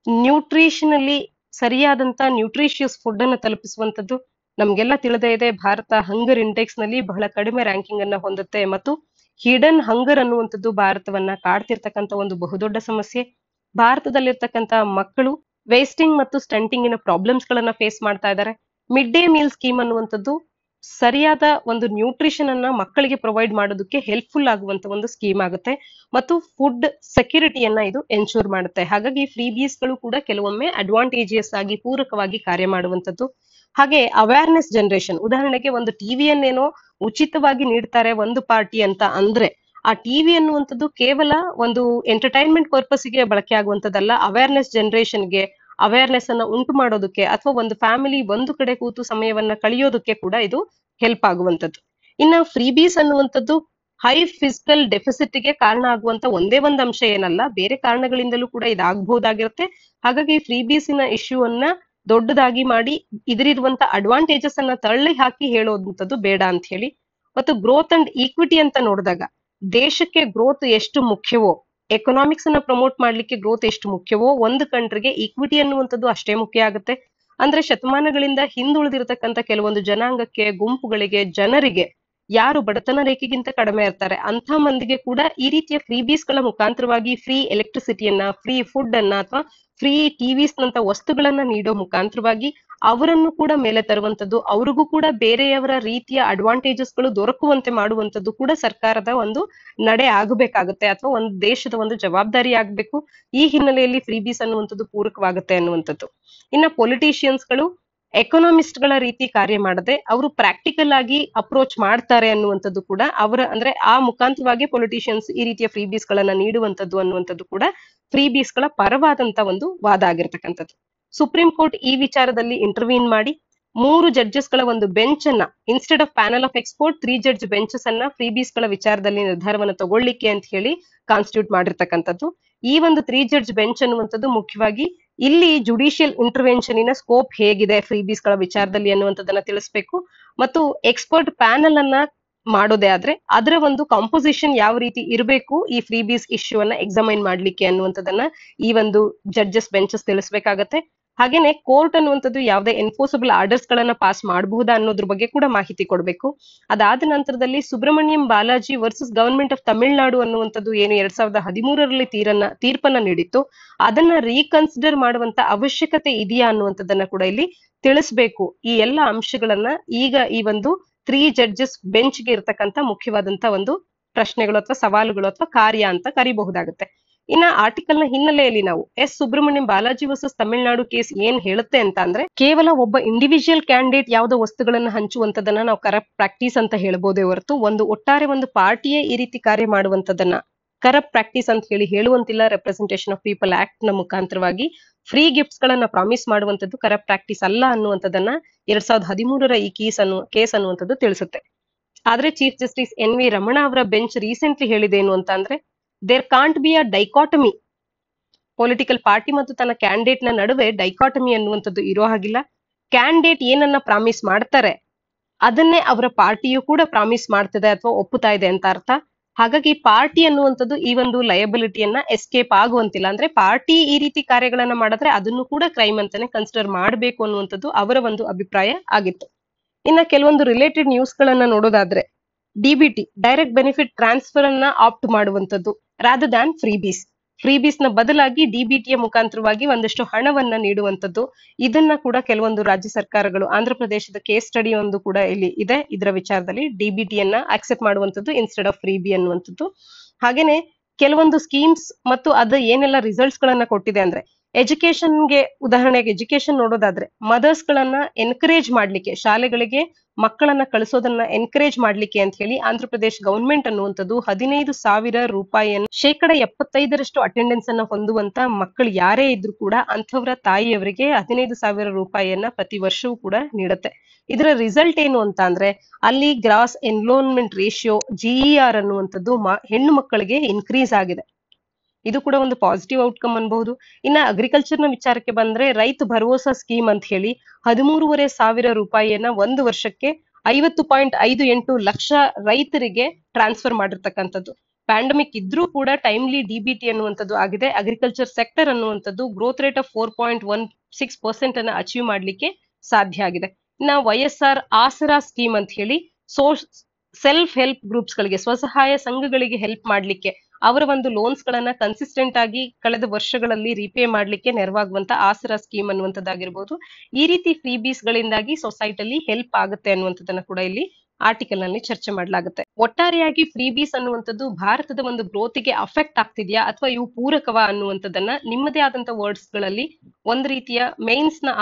ನ್ಯೂಟ್ರಿಷನಲ್ಲಿ ಸರಿಯಾದಂತ ನ್ಯೂಟ್ರಿಷಿಯಸ್ ಫುಡ್ ಅನ್ನ ತಲುಪಿಸುವಂಥದ್ದು. ನಮ್ಗೆಲ್ಲ ತಿಳಿದೇ ಇದೆ, ಭಾರತ ಹಂಗರ್ ಇಂಡೆಕ್ಸ್ ನಲ್ಲಿ ಬಹಳ ಕಡಿಮೆ ರ್ಯಾಂಕಿಂಗ್ ಅನ್ನ ಹೊಂದುತ್ತೆ, ಮತ್ತು ಹಿಡನ್ ಹಂಗರ್ ಅನ್ನುವಂಥದ್ದು ಭಾರತವನ್ನ ಕಾಡ್ತಿರ್ತಕ್ಕಂಥ ಒಂದು ಬಹುದೊಡ್ಡ ಸಮಸ್ಯೆ. ಭಾರತದಲ್ಲಿರ್ತಕ್ಕಂಥ ಮಕ್ಕಳು ವೇಸ್ಟಿಂಗ್ ಮತ್ತು ಸ್ಟಂಟಿಂಗಿನ ಪ್ರಾಬ್ಲಮ್ಸ್ ಗಳನ್ನ ಫೇಸ್ ಮಾಡ್ತಾ ಇದ್ದಾರೆ. ಮಿಡ್ ಡೇ ಮೀಲ್ ಸ್ಕೀಮ್ ಅನ್ನುವಂಥದ್ದು ಸರಿಯಾದ ಒಂದು ನ್ಯೂಟ್ರಿಷನ್ ಅನ್ನ ಮಕ್ಕಳಿಗೆ ಪ್ರೊವೈಡ್ ಮಾಡೋದಕ್ಕೆ ಹೆಲ್ಪ್ಫುಲ್ ಆಗುವಂತ ಒಂದು ಸ್ಕೀಮ್ ಆಗುತ್ತೆ, ಮತ್ತು ಫುಡ್ ಸೆಕ್ಯೂರಿಟಿಯನ್ನ ಇದು ಎನ್ಶೂರ್ ಮಾಡುತ್ತೆ. ಹಾಗಾಗಿ ಫ್ರೀ ಬೀಸ್ ಗಳು ಕೂಡ ಕೆಲವೊಮ್ಮೆ ಅಡ್ವಾಂಟೇಜಿಯಸ್ ಆಗಿ ಪೂರಕವಾಗಿ ಕಾರ್ಯ ಮಾಡುವಂತದ್ದು. ಹಾಗೆ ಅವೇರ್ನೆಸ್ ಜನರೇಷನ್, ಉದಾಹರಣೆಗೆ ಒಂದು ಟಿವಿಯನ್ನೇನೋ ಉಚಿತವಾಗಿ ನೀಡ್ತಾರೆ ಒಂದು ಪಾರ್ಟಿ ಅಂತ ಅಂದ್ರೆ, ಆ ಟಿವಿ ಅನ್ನುವಂಥದ್ದು ಕೇವಲ ಒಂದು ಎಂಟರ್ಟೈನ್ಮೆಂಟ್ ಪರ್ಪಸ್ಗೆ ಬಳಕೆ ಆಗುವಂತದ್ದಲ್ಲ, ಅವೇರ್ನೆಸ್ ಜನರೇಷನ್ಗೆ, ಅವೇರ್ನೆಸ್ ಅನ್ನ ಉಂಟು ಮಾಡೋದಕ್ಕೆ, ಅಥವಾ ಒಂದು ಫ್ಯಾಮಿಲಿ ಒಂದು ಕಡೆ ಕೂತು ಸಮಯವನ್ನ ಕಳೆಯೋದಕ್ಕೆ ಕೂಡ ಇದು ಹೆಲ್ಪ್ ಆಗುವಂತದ್ದು. ಇನ್ನ ಫ್ರೀ ಬೀಸ್ ಅನ್ನುವಂಥದ್ದು ಹೈ ಫಿಸಿಕಲ್ ಡೆಫಿಸಿಟ್ ಗೆ ಕಾರಣ ಆಗುವಂತ ಒಂದೇ ಒಂದು ಅಂಶ ಏನಲ್ಲ, ಬೇರೆ ಕಾರಣಗಳಿಂದಲೂ ಕೂಡ ಇದಾಗಬಹುದಾಗಿರುತ್ತೆ. ಹಾಗಾಗಿ ಫ್ರೀ ಬೀಸಿನ ಇಶ್ಯೂ ಅನ್ನ ದೊಡ್ಡದಾಗಿ ಮಾಡಿ ಇದರಿರುವಂತ ಅಡ್ವಾಂಟೇಜಸ್ ಅನ್ನ ತಳ್ಳಿ ಹಾಕಿ ಹೇಳೋದಂಥದ್ದು ಬೇಡ ಅಂತ ಹೇಳಿ. ಮತ್ತು ಗ್ರೋತ್ ಅಂಡ್ ಈಕ್ವಿಟಿ ಅಂತ ನೋಡಿದಾಗ ದೇಶಕ್ಕೆ ಗ್ರೋತ್ ಎಷ್ಟು ಮುಖ್ಯವೋ, ಎಕನಾಮಿಕ್ಸ್ ಅನ್ನ ಪ್ರಮೋಟ್ ಮಾಡ್ಲಿಕ್ಕೆ ಗ್ರೋತ್ ಎಷ್ಟು ಮುಖ್ಯವೋ, ಒಂದು ಕಂಟ್ರಿಗೆ ಈಕ್ವಿಟಿ ಅನ್ನುವಂಥದ್ದು ಅಷ್ಟೇ ಮುಖ್ಯ ಆಗುತ್ತೆ. ಅಂದ್ರೆ ಶತಮಾನಗಳಿಂದ ಹಿಂದುಳಿದಿರತಕ್ಕಂತ ಕೆಲವೊಂದು ಜನಾಂಗಕ್ಕೆ, ಗುಂಪುಗಳಿಗೆ, ಜನರಿಗೆ ಯಾರು ಬಡತನ ರೇಖೆಗಿಂತ ಕಡಿಮೆ ಇರ್ತಾರೆ ಅಂತ ಮಂದಿಗೆ ಕೂಡ ಈ ರೀತಿಯ ಫ್ರೀ ಬೀಸ್ ಗಳ ಮುಖಾಂತರವಾಗಿ ಫ್ರೀ ಎಲೆಕ್ಟ್ರಿಸಿಟಿಯನ್ನ, ಫ್ರೀ ಫುಡ್ ಅನ್ನ ಅಥವಾ ಫ್ರೀ ಟಿವಿಸ್ ನಂತ ವಸ್ತುಗಳನ್ನ ನೀಡೋ ಮುಖಾಂತರವಾಗಿ ಅವರನ್ನು ಕೂಡ ಮೇಲೆ ತರುವಂತದ್ದು, ಅವ್ರಿಗೂ ಕೂಡ ಬೇರೆಯವರ ರೀತಿಯ ಅಡ್ವಾಂಟೇಜಸ್ ಗಳು ದೊರಕುವಂತೆ ಮಾಡುವಂತದ್ದು ಕೂಡ ಸರ್ಕಾರದ ಒಂದು ನಡೆ ಆಗಬೇಕಾಗುತ್ತೆ, ಅಥವಾ ಒಂದು ದೇಶದ ಒಂದು ಜವಾಬ್ದಾರಿ ಆಗ್ಬೇಕು. ಈ ಹಿನ್ನೆಲೆಯಲ್ಲಿ ಫ್ರೀ ಬೀಸ್ ಅನ್ನುವಂಥದ್ದು ಪೂರಕವಾಗುತ್ತೆ ಅನ್ನುವಂಥದ್ದು. ಇನ್ನ ಪೊಲಿಟಿಷಿಯನ್ಸ್ ಗಳು ಎಕನಾಮಿಸ್ಟ್ ಗಳ ರೀತಿ ಕಾರ್ಯ ಮಾಡದೆ ಅವರು ಪ್ರಾಕ್ಟಿಕಲ್ ಆಗಿ ಅಪ್ರೋಚ್ ಮಾಡ್ತಾರೆ ಅನ್ನುವಂಥದ್ದು ಕೂಡ ಅವರ, ಅಂದ್ರೆ ಆ ಮುಖಾಂತರವಾಗಿ ಪೊಲಿಟಿಷಿಯನ್ಸ್ ಈ ರೀತಿಯ ಫ್ರೀ ಬೀಸ್ ಗಳನ್ನ ನೀಡುವಂತದ್ದು ಅನ್ನುವಂಥದ್ದು ಕೂಡ ಫ್ರೀ ಬೀಸ್ ಗಳ ಪರವಾದಂತ ಒಂದು ವಾದ ಆಗಿರ್ತಕ್ಕಂಥದ್ದು. ಸುಪ್ರೀಂ ಕೋರ್ಟ್ ಈ ವಿಚಾರದಲ್ಲಿ ಇಂಟರ್ವೀನ್ ಮಾಡಿ 3 ಜಡ್ಜಸ್ ಗಳ ಒಂದು ಬೆಂಚ್ ಅನ್ನ, instead of panel of export 3 judge benches ಅನ್ನ ಫ್ರೀ ಬೀಸ್ ಗಳ ವಿಚಾರದಲ್ಲಿ ನಿರ್ಧಾರವನ್ನು ತಗೊಳ್ಳಿಕ್ಕೆ ಅಂತ ಹೇಳಿ ಕಾನ್ಸ್ಟಿಟ್ಯೂಟ್ ಮಾಡಿರ್ತಕ್ಕಂಥದ್ದು. ಈ ಒಂದು 3 ಜಡ್ಜ್ ಬೆಂಚ್ ಅನ್ನುವಂಥದ್ದು ಮುಖ್ಯವಾಗಿ ಇಲ್ಲಿ ಜುಡಿಷಿಯಲ್ ಇಂಟರ್ವೆನ್ಷನ್ ಸ್ಕೋಪ್ ಹೇಗಿದೆ ಫ್ರೀ ಬೀಸ್ ಗಳ ವಿಚಾರದಲ್ಲಿ ಅನ್ನುವಂಥದ್ದನ್ನ ತಿಳಿಸ್ಬೇಕು. ಮತ್ತು ಎಕ್ಸ್ಪರ್ಟ್ ಪ್ಯಾನಲ್ ಅನ್ನ ಮಾಡೋದೇ ಆದ್ರೆ ಅದರ ಒಂದು ಕಾಂಪೋಸಿಷನ್ ಯಾವ ರೀತಿ ಇರಬೇಕು ಈ ಫ್ರೀ ಬೀಸ್ ಇಶ್ಯೂ ಅನ್ನ ಎಕ್ಸಾಮೈನ್ ಮಾಡ್ಲಿಕ್ಕೆ ಅನ್ನುವಂಥದ್ದನ್ನ ಈ ಒಂದು ಜಡ್ಜಸ್ ಬೆಂಚಸ್ ತಿಳಿಸ್ಬೇಕಾಗತ್ತೆ. ಹಾಗೇನೆ ಕೋರ್ಟ್ ಅನ್ನುವಂಥದ್ದು ಯಾವುದೇ ಎನ್ಫೋರ್ಸಬಲ್ ಆರ್ಡರ್ಸ್ ಗಳನ್ನ ಪಾಸ್ ಮಾಡಬಹುದಾ ಅನ್ನೋದ್ರ ಬಗ್ಗೆ ಕೂಡ ಮಾಹಿತಿ ಕೊಡಬೇಕು. ಅದಾದ ನಂತರದಲ್ಲಿ Subramaniam Balaji versus government of Tamil Nadu ಅನ್ನುವಂಥದ್ದು ಏನು 2013ರಲ್ಲಿ ತೀರ್ಪನ್ನ ನೀಡಿತ್ತು, ಅದನ್ನ ರೀಕನ್ಸಿಡರ್ ಮಾಡುವಂತ ಅವಶ್ಯಕತೆ ಇದೆಯಾ ಅನ್ನುವಂಥದ್ದನ್ನ ಕೂಡ ಇಲ್ಲಿ ತಿಳಿಸ್ಬೇಕು. ಈ ಎಲ್ಲ ಅಂಶಗಳನ್ನ ಈಗ ಈ ಒಂದು 3 ಜಡ್ಜಸ್ ಬೆಂಚ್ಗೆ ಇರತಕ್ಕಂತ ಮುಖ್ಯವಾದಂತ ಒಂದು ಪ್ರಶ್ನೆಗಳು ಅಥವಾ ಸವಾಲುಗಳು ಅಥವಾ ಕಾರ್ಯ ಅಂತ ಕರಿಬಹುದಾಗುತ್ತೆ. ಇನ್ನ ಆರ್ಟಿಕಲ್ ನ ಹಿನ್ನೆಲೆಯಲ್ಲಿ ನಾವು ಸುಬ್ರಹ್ಮಣ್ಯಂ ಬಾಲಾಜಿ ವರ್ಸಸ್ ತಮಿಳುನಾಡು ಕೇಸ್ ಏನ್ ಹೇಳುತ್ತೆ ಅಂತ ಅಂದ್ರೆ, ಕೇವಲ ಒಬ್ಬ ಇಂಡಿವಿಜುವಲ್ ಕ್ಯಾಂಡಿಡೇಟ್ ಯಾವ್ದೋ ವಸ್ತುಗಳನ್ನ ಹಂಚುವಂತದನ್ನ ನಾವು ಕರಪ್ಟ್ ಪ್ರಾಕ್ಟೀಸ್ ಅಂತ ಹೇಳ್ಬೋದೇ ಹೊರತು ಒಂದು ಒಟ್ಟಾರೆ ಒಂದು ಪಾರ್ಟಿಯೇ ಈ ರೀತಿ ಕಾರ್ಯ ಮಾಡುವಂತದನ್ನ ಕರಪ್ಟ್ ಪ್ರಾಕ್ಟೀಸ್ ಅಂತ ಹೇಳಿ ಹೇಳುವಂತಿಲ್ಲ. ರೆಪ್ರೆಸೆಂಟೇಷನ್ ಆಫ್ ಪೀಪಲ್ ಆಕ್ಟ್ ನ ಮುಖಾಂತರವಾಗಿ ಫ್ರೀ ಗಿಫ್ಟ್ಸ್ ಗಳನ್ನ ಪ್ರಾಮಿಸ್ ಮಾಡುವಂತದ್ದು ಕರಪ್ಟ್ ಪ್ರಾಕ್ಟೀಸ್ ಅಲ್ಲ ಅನ್ನುವಂಥದ್ದನ್ನ 2013ರ ಈ ಕೇಸ್ ಅನ್ನುವಂಥದ್ದು ತಿಳಿಸುತ್ತೆ. ಆದ್ರೆ ಚೀಫ್ ಜಸ್ಟಿಸ್ NV ರಮಣ ಅವರ ಬೆಂಚ್ ರೀಸೆಂಟ್ಲಿ ಹೇಳಿದೇನು ಅಂತ ಅಂದ್ರೆ, there can't be a dichotomy, political party ಮತ್ತು ತನ್ನ ಕ್ಯಾಂಡಿಡೇಟ್ ನ ನಡುವೆ ಡೈಕಾಟಮಿ ಅನ್ನುವಂಥದ್ದು ಇರೋ ಹಾಗಿಲ್ಲ. ಕ್ಯಾಂಡಿಡೇಟ್ ಏನನ್ನ ಪ್ರಾಮಿಸ್ ಮಾಡ್ತಾರೆ ಅದನ್ನೇ ಅವರ ಪಾರ್ಟಿಯು ಕೂಡ ಪ್ರಾಮಿಸ್ ಮಾಡ್ತಿದೆ ಅಥವಾ ಒಪ್ಪುತ್ತಾ ಇದೆ ಅಂತ ಅರ್ಥ. ಹಾಗಾಗಿ ಪಾರ್ಟಿ ಅನ್ನುವಂಥದ್ದು ಈ ಒಂದು ಲಯಬಿಲಿಟಿಯನ್ನ ಎಸ್ಕೇಪ್ ಆಗುವಂತಿಲ್ಲ. ಅಂದ್ರೆ ಪಾರ್ಟಿ ಈ ರೀತಿ ಕಾರ್ಯಗಳನ್ನ ಮಾಡಿದ್ರೆ ಅದನ್ನು ಕೂಡ ಕ್ರೈಮ್ ಅಂತಾನೆ ಕನ್ಸಿಡರ್ ಮಾಡಬೇಕು ಅನ್ನುವಂಥದ್ದು ಅವರ ಒಂದು ಅಭಿಪ್ರಾಯ ಆಗಿತ್ತು. ಇನ್ನ ಕೆಲವೊಂದು ರಿಲೇಟೆಡ್ ನ್ಯೂಸ್ ಗಳನ್ನ ನೋಡೋದಾದ್ರೆ, DBT ಡೈರೆಕ್ಟ್ ಬೆನಿಫಿಟ್ ಟ್ರಾನ್ಸ್ಫರ್ ಅನ್ನ ಆಪ್ಟ್ ಮಾಡುವಂತದ್ದು ರಾದರ್ ದ್ಯಾನ್ ಫ್ರೀ ಬೀಸ್ ನ ಬದಲಾಗಿ DBT ಯ ಮುಖಾಂತರವಾಗಿ ಒಂದಷ್ಟು ಹಣವನ್ನ ನೀಡುವಂತದ್ದು. ಇದನ್ನ ಕೂಡ ಕೆಲವೊಂದು ರಾಜ್ಯ ಸರ್ಕಾರಗಳು, ಆಂಧ್ರ ಪ್ರದೇಶದ ಕೇಸ್ ಸ್ಟಡಿ ಒಂದು ಕೂಡ ಇಲ್ಲಿ ಇದೆ, ಇದರ ವಿಚಾರದಲ್ಲಿ DBT ಯನ್ನ ಆಕ್ಸೆಪ್ಟ್ ಮಾಡುವಂತದ್ದು ಇನ್ಸ್ಟೆಡ್ ಆಫ್ ಫ್ರೀ ಬಿ ಅನ್ನುವಂಥದ್ದು. ಹಾಗೇನೆ ಕೆಲವೊಂದು ಸ್ಕೀಮ್ಸ್ ಮತ್ತು ಅದು ಏನೆಲ್ಲ ರಿಸಲ್ಟ್ಸ್ ಗಳನ್ನ ಕೊಟ್ಟಿದೆ ಅಂದ್ರೆ, ಎಜುಕೇಶನ್ಗೆ ಉದಾಹರಣೆಗೆ ಎಜುಕೇಶನ್ ನೋಡೋದಾದ್ರೆ ಮದರ್ಸ್ ಗಳನ್ನ ಎನ್ಕರೇಜ್ ಮಾಡ್ಲಿಕ್ಕೆ, ಶಾಲೆಗಳಿಗೆ ಮಕ್ಕಳನ್ನ ಕಳಿಸೋದನ್ನ ಎನ್ಕರೇಜ್ ಮಾಡ್ಲಿಕ್ಕೆ ಅಂತ ಹೇಳಿ ಆಂಧ್ರ ಪ್ರದೇಶ್ ಗವರ್ಮೆಂಟ್ ಅನ್ನುವಂಥದ್ದು 15,000 ರೂಪಾಯಿಯನ್ನು 75% ಅಟೆಂಡೆನ್ಸ್ ಅನ್ನ ಹೊಂದುವಂತ ಮಕ್ಕಳು ಯಾರೇ ಇದ್ರು ಕೂಡ ಅಂಥವರ ತಾಯಿಯವರಿಗೆ 15,000 ರೂಪಾಯಿಯನ್ನ ಪ್ರತಿ ವರ್ಷವೂ ಕೂಡ ನೀಡುತ್ತೆ. ಇದರ ರಿಸಲ್ಟ್ ಏನು ಅಂತ ಅಂದ್ರೆ, ಅಲ್ಲಿ ಗ್ರಾಸ್ ಎನ್ರೋಲ್ಮೆಂಟ್ ರೇಷಿಯೋ GER ಅನ್ನುವಂಥದ್ದು ಹೆಣ್ಣು ಮಕ್ಕಳಿಗೆ ಇನ್ಕ್ರೀಸ್ ಆಗಿದೆ. ಇದು ಕೂಡ ಒಂದು ಪಾಸಿಟಿವ್ ಔಟ್ಕಮ್ ಅನ್ಬಹುದು. ಇನ್ನ ಅಗ್ರಿಕಲ್ಚರ್ ನ ವಿಚಾರಕ್ಕೆ ಬಂದ್ರೆ, ರೈತ ಭರೋಸಾ ಸ್ಕೀಮ್ ಅಂತ ಹೇಳಿ 13,500 ರೂಪಾಯಿಯನ್ನ ಒಂದು ವರ್ಷಕ್ಕೆ 50.58 ಲಕ್ಷ ರೈತರಿಗೆ ಟ್ರಾನ್ಸ್ಫರ್ ಮಾಡಿರ್ತಕ್ಕಂಥದ್ದು. ಪ್ಯಾಂಡಮಿಕ್ ಇದ್ರೂ ಕೂಡ ಟೈಮ್ಲಿ DBT ಅನ್ನುವಂಥದ್ದು ಆಗಿದೆ. ಅಗ್ರಿಕಲ್ಚರ್ ಸೆಕ್ಟರ್ ಅನ್ನುವಂಥದ್ದು ಗ್ರೋತ್ ರೇಟ್ ಆಫ್ 4.16% ಅನ್ನ ಅಚೀವ್ ಮಾಡ್ಲಿಕ್ಕೆ ಸಾಧ್ಯ ಆಗಿದೆ. ಇನ್ನ YSR ಆಸರಾ ಸ್ಕೀಮ್ ಅಂತ ಹೇಳಿ ಸೆಲ್ಫ್ ಹೆಲ್ಪ್ ಗ್ರೂಪ್ಸ್ ಗಳಿಗೆ, ಸ್ವಸಹಾಯ ಸಂಘಗಳಿಗೆ ಹೆಲ್ಪ್ ಮಾಡ್ಲಿಕ್ಕೆ, ಅವರ ಒಂದು ಲೋನ್ಸ್ ಗಳನ್ನ ಕನ್ಸಿಸ್ಟೆಂಟ್ ಆಗಿ ಕಳೆದ ವರ್ಷಗಳಲ್ಲಿ ರೀಪೇ ಮಾಡ್ಲಿಕ್ಕೆ ನೆರವಾಗುವಂತ ಆಸರಾ ಸ್ಕೀಮ್ ಅನ್ನುವಂಥದ್ದಾಗಿರ್ಬೋದು. ಈ ರೀತಿ ಫ್ರೀ ಬೀಸ್ ಗಳಿಂದಾಗಿ ಸೊಸೈಟಿಲಿ ಹೆಲ್ಪ್ ಆಗುತ್ತೆ ಅನ್ನುವಂಥದ್ದನ್ನ ಕೂಡ ಇಲ್ಲಿ ಆರ್ಟಿಕಲ್ ನಲ್ಲಿ ಚರ್ಚೆ ಮಾಡಲಾಗುತ್ತೆ. ಒಟ್ಟಾರೆಯಾಗಿ ಫ್ರೀ ಬೀಸ್ ಅನ್ನುವಂಥದ್ದು ಭಾರತದ ಒಂದು ಗ್ರೋತಿಗೆ ಅಫೆಕ್ಟ್ ಆಗ್ತಿದ್ಯಾ ಅಥವಾ ಇವು ಪೂರಕವಾ ಅನ್ನುವಂಥದ್ದನ್ನ ನಿಮ್ಮದೇ ಆದಂತ ವರ್ಡ್ಸ್ ಗಳಲ್ಲಿ ಒಂದು ರೀತಿಯ ಮೇನ್ಸ್ ನ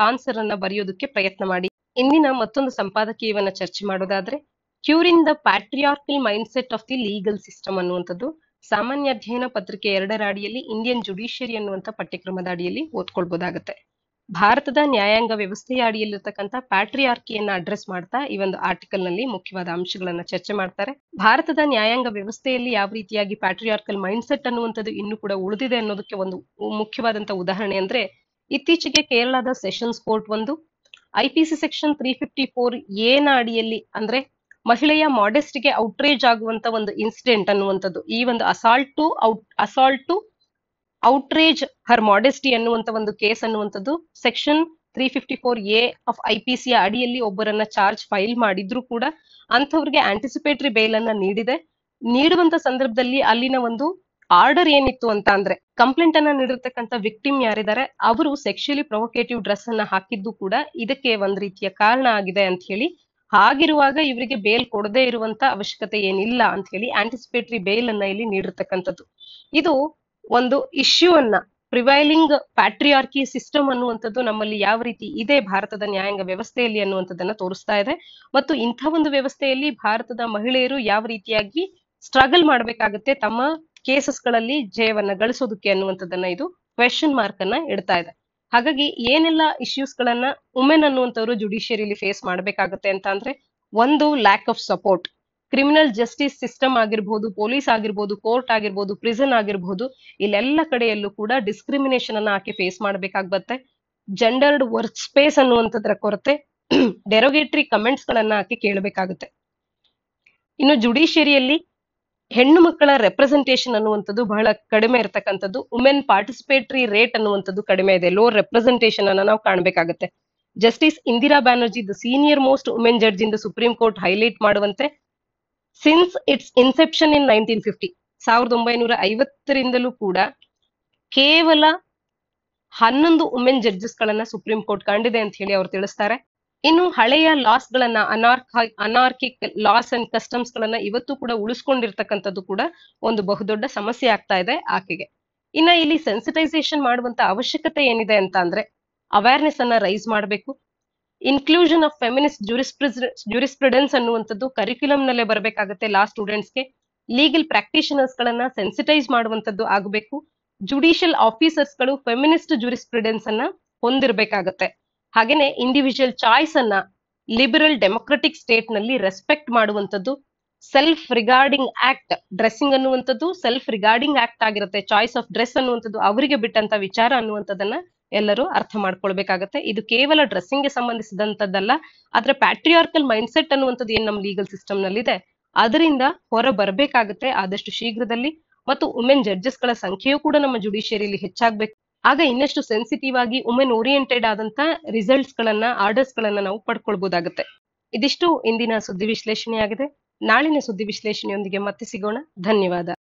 ಆನ್ಸರ್ ಅನ್ನ ಬರೆಯೋದಕ್ಕೆ ಪ್ರಯತ್ನ ಮಾಡಿ. ಇಂದಿನ ಮತ್ತೊಂದು ಸಂಪಾದಕೀಯವನ್ನ ಚರ್ಚೆ ಮಾಡೋದಾದ್ರೆ, curing the patriarchal mindset of the legal system ಅನ್ನುವಂಥದ್ದು ಸಾಮಾನ್ಯ ಅಧ್ಯಯನ ಪತ್ರಿಕೆ 2ರ ಅಡಿಯಲ್ಲಿ ಇಂಡಿಯನ್ ಜುಡಿಷಿಯರಿ ಅನ್ನುವಂಥ ಪಠ್ಯಕ್ರಮದ ಅಡಿಯಲ್ಲಿ ಓದ್ಕೊಳ್ಬಹುದಾಗುತ್ತೆ. ಭಾರತದ ನ್ಯಾಯಾಂಗ ವ್ಯವಸ್ಥೆಯ ಅಡಿಯಲ್ಲಿರ್ತಕ್ಕಂಥ ಪ್ಯಾಟ್ರಿಯಾರ್ಕಿಯನ್ನ ಅಡ್ರೆಸ್ ಮಾಡ್ತಾ ಈ ಒಂದು ಆರ್ಟಿಕಲ್ ನಲ್ಲಿ ಮುಖ್ಯವಾದ ಅಂಶಗಳನ್ನ ಚರ್ಚೆ ಮಾಡ್ತಾರೆ. ಭಾರತದ ನ್ಯಾಯಾಂಗ ವ್ಯವಸ್ಥೆಯಲ್ಲಿ ಯಾವ ರೀತಿಯಾಗಿ ಪ್ಯಾಟ್ರಿಯಾರ್ಕಲ್ ಮೈಂಡ್ ಸೆಟ್ ಅನ್ನುವಂಥದ್ದು ಇನ್ನೂ ಕೂಡ ಉಳಿದಿದೆ ಅನ್ನೋದಕ್ಕೆ ಒಂದು ಮುಖ್ಯವಾದಂತಹ ಉದಾಹರಣೆ ಅಂದ್ರೆ, ಇತ್ತೀಚೆಗೆ ಕೇರಳದ ಸೆಷನ್ಸ್ ಕೋರ್ಟ್ ಒಂದು IPC ಸೆಕ್ಷನ್ 354A ನ ಅಡಿಯಲ್ಲಿ ಅಂದ್ರೆ ಮಹಿಳೆಯ ಮಾಡೆಸ್ಟಿಗೆ ಔಟ್ರೇಜ್ ಆಗುವಂತ ಒಂದು ಇನ್ಸಿಡೆಂಟ್ ಅನ್ನುವಂಥದ್ದು, ಈ ಒಂದು assault to outrage her modesty ಅನ್ನುವಂತ ಒಂದು ಕೇಸ್ ಅನ್ನುವಂಥದ್ದು ಸೆಕ್ಷನ್ 354A ಆಫ್ IPC ಯ ಅಡಿಯಲ್ಲಿ ಒಬ್ಬರನ್ನ ಚಾರ್ಜ್ ಫೈಲ್ ಮಾಡಿದ್ರು ಕೂಡ ಅಂಥವ್ರಿಗೆ ಆಂಟಿಸಿಪೇಟರಿ ಬೇಲ್ ಅನ್ನ ನೀಡಿದೆ. ನೀಡುವಂತ ಸಂದರ್ಭದಲ್ಲಿ ಅಲ್ಲಿನ ಒಂದು ಆರ್ಡರ್ ಏನಿತ್ತು ಅಂತ ಅಂದ್ರೆ, ಕಂಪ್ಲೇಂಟ್ ಅನ್ನ ನೀಡಿರ್ತಕ್ಕಂಥ ವಿಕ್ಟಿಮ್ ಯಾರಿದ್ದಾರೆ ಅವರು ಸೆಕ್ಷುಯಲಿ ಪ್ರೊವೊಕೇಟಿವ್ ಡ್ರೆಸ್ ಅನ್ನ ಹಾಕಿದ್ದು ಕೂಡ ಇದಕ್ಕೆ ಒಂದ್ ರೀತಿಯ ಕಾರಣ ಆಗಿದೆ ಅಂತ ಹೇಳಿ, ಹಾಗಿರುವಾಗ ಇವರಿಗೆ ಬೇಲ್ ಕೊಡದೇ ಇರುವಂತ ಅವಶ್ಯಕತೆ ಏನಿಲ್ಲ ಅಂತ ಹೇಳಿ ಆಂಟಿಸಿಪೇಟರಿ ಬೇಲ್ ಅನ್ನ ಇಲ್ಲಿ ನೀಡಿರ್ತಕ್ಕಂಥದ್ದು. ಇದು ಒಂದು ಇಶ್ಯೂ ಅನ್ನ, ಪ್ರಿವೈಲಿಂಗ್ ಪ್ಯಾಟ್ರಿಯಾರ್ಕಿ ಸಿಸ್ಟಮ್ ಅನ್ನುವಂಥದ್ದು ನಮ್ಮಲ್ಲಿ ಯಾವ ರೀತಿ ಇದೆ ಭಾರತದ ನ್ಯಾಯಾಂಗ ವ್ಯವಸ್ಥೆಯಲ್ಲಿ ಅನ್ನುವಂಥದ್ದನ್ನ ತೋರಿಸ್ತಾ ಇದೆ. ಮತ್ತು ಇಂಥ ಒಂದು ವ್ಯವಸ್ಥೆಯಲ್ಲಿ ಭಾರತದ ಮಹಿಳೆಯರು ಯಾವ ರೀತಿಯಾಗಿ ಸ್ಟ್ರಗಲ್ ಮಾಡ್ಬೇಕಾಗತ್ತೆ ತಮ್ಮ ಕೇಸಸ್ ಗಳಲ್ಲಿ ಜಯವನ್ನ ಗಳಿಸೋದಕ್ಕೆ ಅನ್ನುವಂಥದ್ದನ್ನ ಇದು ಕ್ವೆಶ್ಚನ್ ಮಾರ್ಕ್ ಅನ್ನ ಇಡ್ತಾ ಇದೆ. ಹಾಗಾಗಿ ಏನೆಲ್ಲ ಇಶ್ಯೂಸ್ ಗಳನ್ನ ವುಮೆನ್ ಅನ್ನುವಂಥವ್ರು ಜುಡಿಷಿಯರಿಲಿ ಫೇಸ್ ಮಾಡ್ಬೇಕಾಗತ್ತೆ ಅಂತ ಅಂದ್ರೆ, ಒಂದು lack of support. Criminal justice system ಆಗಿರ್ಬೋದು, ಪೊಲೀಸ್ ಆಗಿರ್ಬೋದು, ಕೋರ್ಟ್ ಆಗಿರ್ಬೋದು, ಪ್ರಿಸನ್ ಆಗಿರ್ಬೋದು, ಇಲ್ಲೆಲ್ಲ ಕಡೆಯಲ್ಲೂ ಕೂಡ ಡಿಸ್ಕ್ರಿಮಿನೇಷನ್ ಅನ್ನ ಆಕೆ ಫೇಸ್ ಮಾಡ್ಬೇಕಾಗುತ್ತೆ. ಜೆಂಡರ್ಡ್ ವರ್ಕ್ ಸ್ಪೇಸ್ ಅನ್ನುವಂಥದ್ರ ಕೊರತೆ, ಡೆರೋಗೇಟರಿ ಕಮೆಂಟ್ಸ್ ಗಳನ್ನ ಆಕೆ ಕೇಳಬೇಕಾಗುತ್ತೆ. ಇನ್ನು ಜುಡಿಷಿಯರಿಯಲ್ಲಿ ಹೆಣ್ಣು ಮಕ್ಕಳ ರೆಪ್ರೆಸೆಂಟೇಷನ್ ಅನ್ನುವಂಥದ್ದು ಬಹಳ ಕಡಿಮೆ ಇರತಕ್ಕಂಥದ್ದು. ವುಮೆನ್ ಪಾರ್ಟಿಸಿಪೇಟರಿ ರೇಟ್ ಅನ್ನುವಂಥದ್ದು ಕಡಿಮೆ ಇದೆ, ಲೋ ರೆಪ್ರೆಸೆಂಟೇಷನ್ ಅನ್ನ ನಾವು ಕಾಣಬೇಕಾಗುತ್ತೆ. Justice Indira Banerjee, the senior most women judge in the supreme court, highlight ಮಾಡುವಂತೆ, ಸಿನ್ಸ್ ಇಟ್ಸ್ ಇನ್ಸೆಪ್ಷನ್ ಇನ್ 1950, 1950ರಿಂದಲೂ ಕೂಡ ಕೇವಲ 11 ವುಮೆನ್ ಜಡ್ಜಸ್ ಗಳನ್ನ ಸುಪ್ರೀಂ ಕೋರ್ಟ್ ಕಂಡಿದೆ ಅಂತ ಹೇಳಿ ಅವರು ತಿಳಿಸ್ತಾರೆ. ಇನ್ನು ಹಳೆಯ ಲಾಸ್ ಗಳನ್ನ, ಅನಾರ್ಕಿಕ್ ಲಾಸ್ ಅಂಡ್ ಕಸ್ಟಮ್ಸ್ ಗಳನ್ನ ಇವತ್ತು ಕೂಡ ಉಳಿಸ್ಕೊಂಡಿರ್ತಕ್ಕಂಥದ್ದು ಕೂಡ ಒಂದು ಬಹುದೊಡ್ಡ ಸಮಸ್ಯೆ ಆಗ್ತಾ ಇದೆ ಆಕೆಗೆ. ಇನ್ನ ಇಲ್ಲಿ ಸೆನ್ಸಿಟೈಸೇಷನ್ ಮಾಡುವಂತ ಅವಶ್ಯಕತೆ ಏನಿದೆ ಅಂತ ಅಂದ್ರೆ, ಅವೇರ್ನೆಸ್ ಅನ್ನ ರೈಸ್ ಮಾಡಬೇಕು. ಇನ್ಕ್ಲೂಷನ್ ಆಫ್ ಫೆಮಿನಿಸ್ಟ್ ಜೂರಿಸ್ಪ್ರುಡೆನ್ಸ್ ಅನ್ನುವಂಥದ್ದು ಕರಿಕ್ಯುಲಮ್ ನಲ್ಲೇ ಬರಬೇಕಾಗುತ್ತೆ ಲಾ ಸ್ಟೂಡೆಂಟ್ಸ್ಗೆ. ಲೀಗಲ್ ಪ್ರಾಕ್ಟಿಷನರ್ಸ್ ಗಳನ್ನ ಸೆನ್ಸಿಟೈಸ್ ಮಾಡುವಂತದ್ದು ಆಗಬೇಕು. ಜುಡಿಷಿಯಲ್ ಆಫೀಸರ್ಸ್ ಗಳು ಫೆಮಿನಿಸ್ಟ್ ಜೂರಿಸ್ಪ್ರುಡೆನ್ಸ್ ಅನ್ನ ಹೊಂದಿರಬೇಕಾಗತ್ತೆ. ಹಾಗೇನೆ ಇಂಡಿವಿಜುವಲ್ ಚಾಯ್ಸ್ ಅನ್ನ ಲಿಬರಲ್ ಡೆಮೊಕ್ರೆಟಿಕ್ ಸ್ಟೇಟ್ ನಲ್ಲಿ ರೆಸ್ಪೆಕ್ಟ್ ಮಾಡುವಂತದ್ದು. ಸೆಲ್ಫ್ ರಿಗಾರ್ಡಿಂಗ್ ಆಕ್ಟ್, ಡ್ರೆಸ್ಸಿಂಗ್ ಅನ್ನುವಂಥದ್ದು ಸೆಲ್ಫ್ ರಿಗಾರ್ಡಿಂಗ್ ಆಕ್ಟ್ ಆಗಿರುತ್ತೆ. ಚಾಯ್ಸ್ ಆಫ್ ಡ್ರೆಸ್ ಅನ್ನುವಂಥದ್ದು ಅವರಿಗೆ ಬಿಟ್ಟಂತ ವಿಚಾರ ಅನ್ನುವಂಥದ್ದನ್ನ ಎಲ್ಲರೂ ಅರ್ಥ ಮಾಡ್ಕೊಳ್ಬೇಕಾಗತ್ತೆ. ಇದು ಕೇವಲ ಡ್ರೆಸ್ಸಿಂಗ್ ಗೆ ಸಂಬಂಧಿಸಿದಂತದ್ದಲ್ಲ, ಆದ್ರೆ ಪ್ಯಾಟ್ರಿಯಾರ್ಕಲ್ ಮೈಂಡ್ ಸೆಟ್ ಅನ್ನುವಂಥದ್ದು ಏನ್ ನಮ್ಮ ಲೀಗಲ್ ಸಿಸ್ಟಮ್ ನಲ್ಲಿದೆ ಅದರಿಂದ ಹೊರ ಬರಬೇಕಾಗುತ್ತೆ ಆದಷ್ಟು ಶೀಘ್ರದಲ್ಲಿ. ಮತ್ತು ವುಮೆನ್ ಜಡ್ಜಸ್ ಗಳ ಸಂಖ್ಯೆಯೂ ಕೂಡ ನಮ್ಮ ಜುಡಿಷಿಯರಿಯಲ್ಲಿ ಹೆಚ್ಚಾಗಬೇಕು. ಆಗ ಇನ್ನಷ್ಟು ಸೆನ್ಸಿಟಿವ್ ಆಗಿ ವುಮೆನ್ ಓರಿಯೆಂಟೆಡ್ ಆದಂತ ರಿಸಲ್ಟ್ಸ್ ಗಳನ್ನ, ಆರ್ಡರ್ಸ್ ಗಳನ್ನ ನಾವು ಪಡ್ಕೊಳ್ಬಹುದಾಗುತ್ತೆ. ಇದಿಷ್ಟು ಇಂದಿನ ಸುದ್ದಿ ವಿಶ್ಲೇಷಣೆ ಆಗಿದೆ. ನಾಳಿನ ಸುದ್ದಿ ವಿಶ್ಲೇಷಣೆಯೊಂದಿಗೆ ಮತ್ತೆ ಸಿಗೋಣ. ಧನ್ಯವಾದ.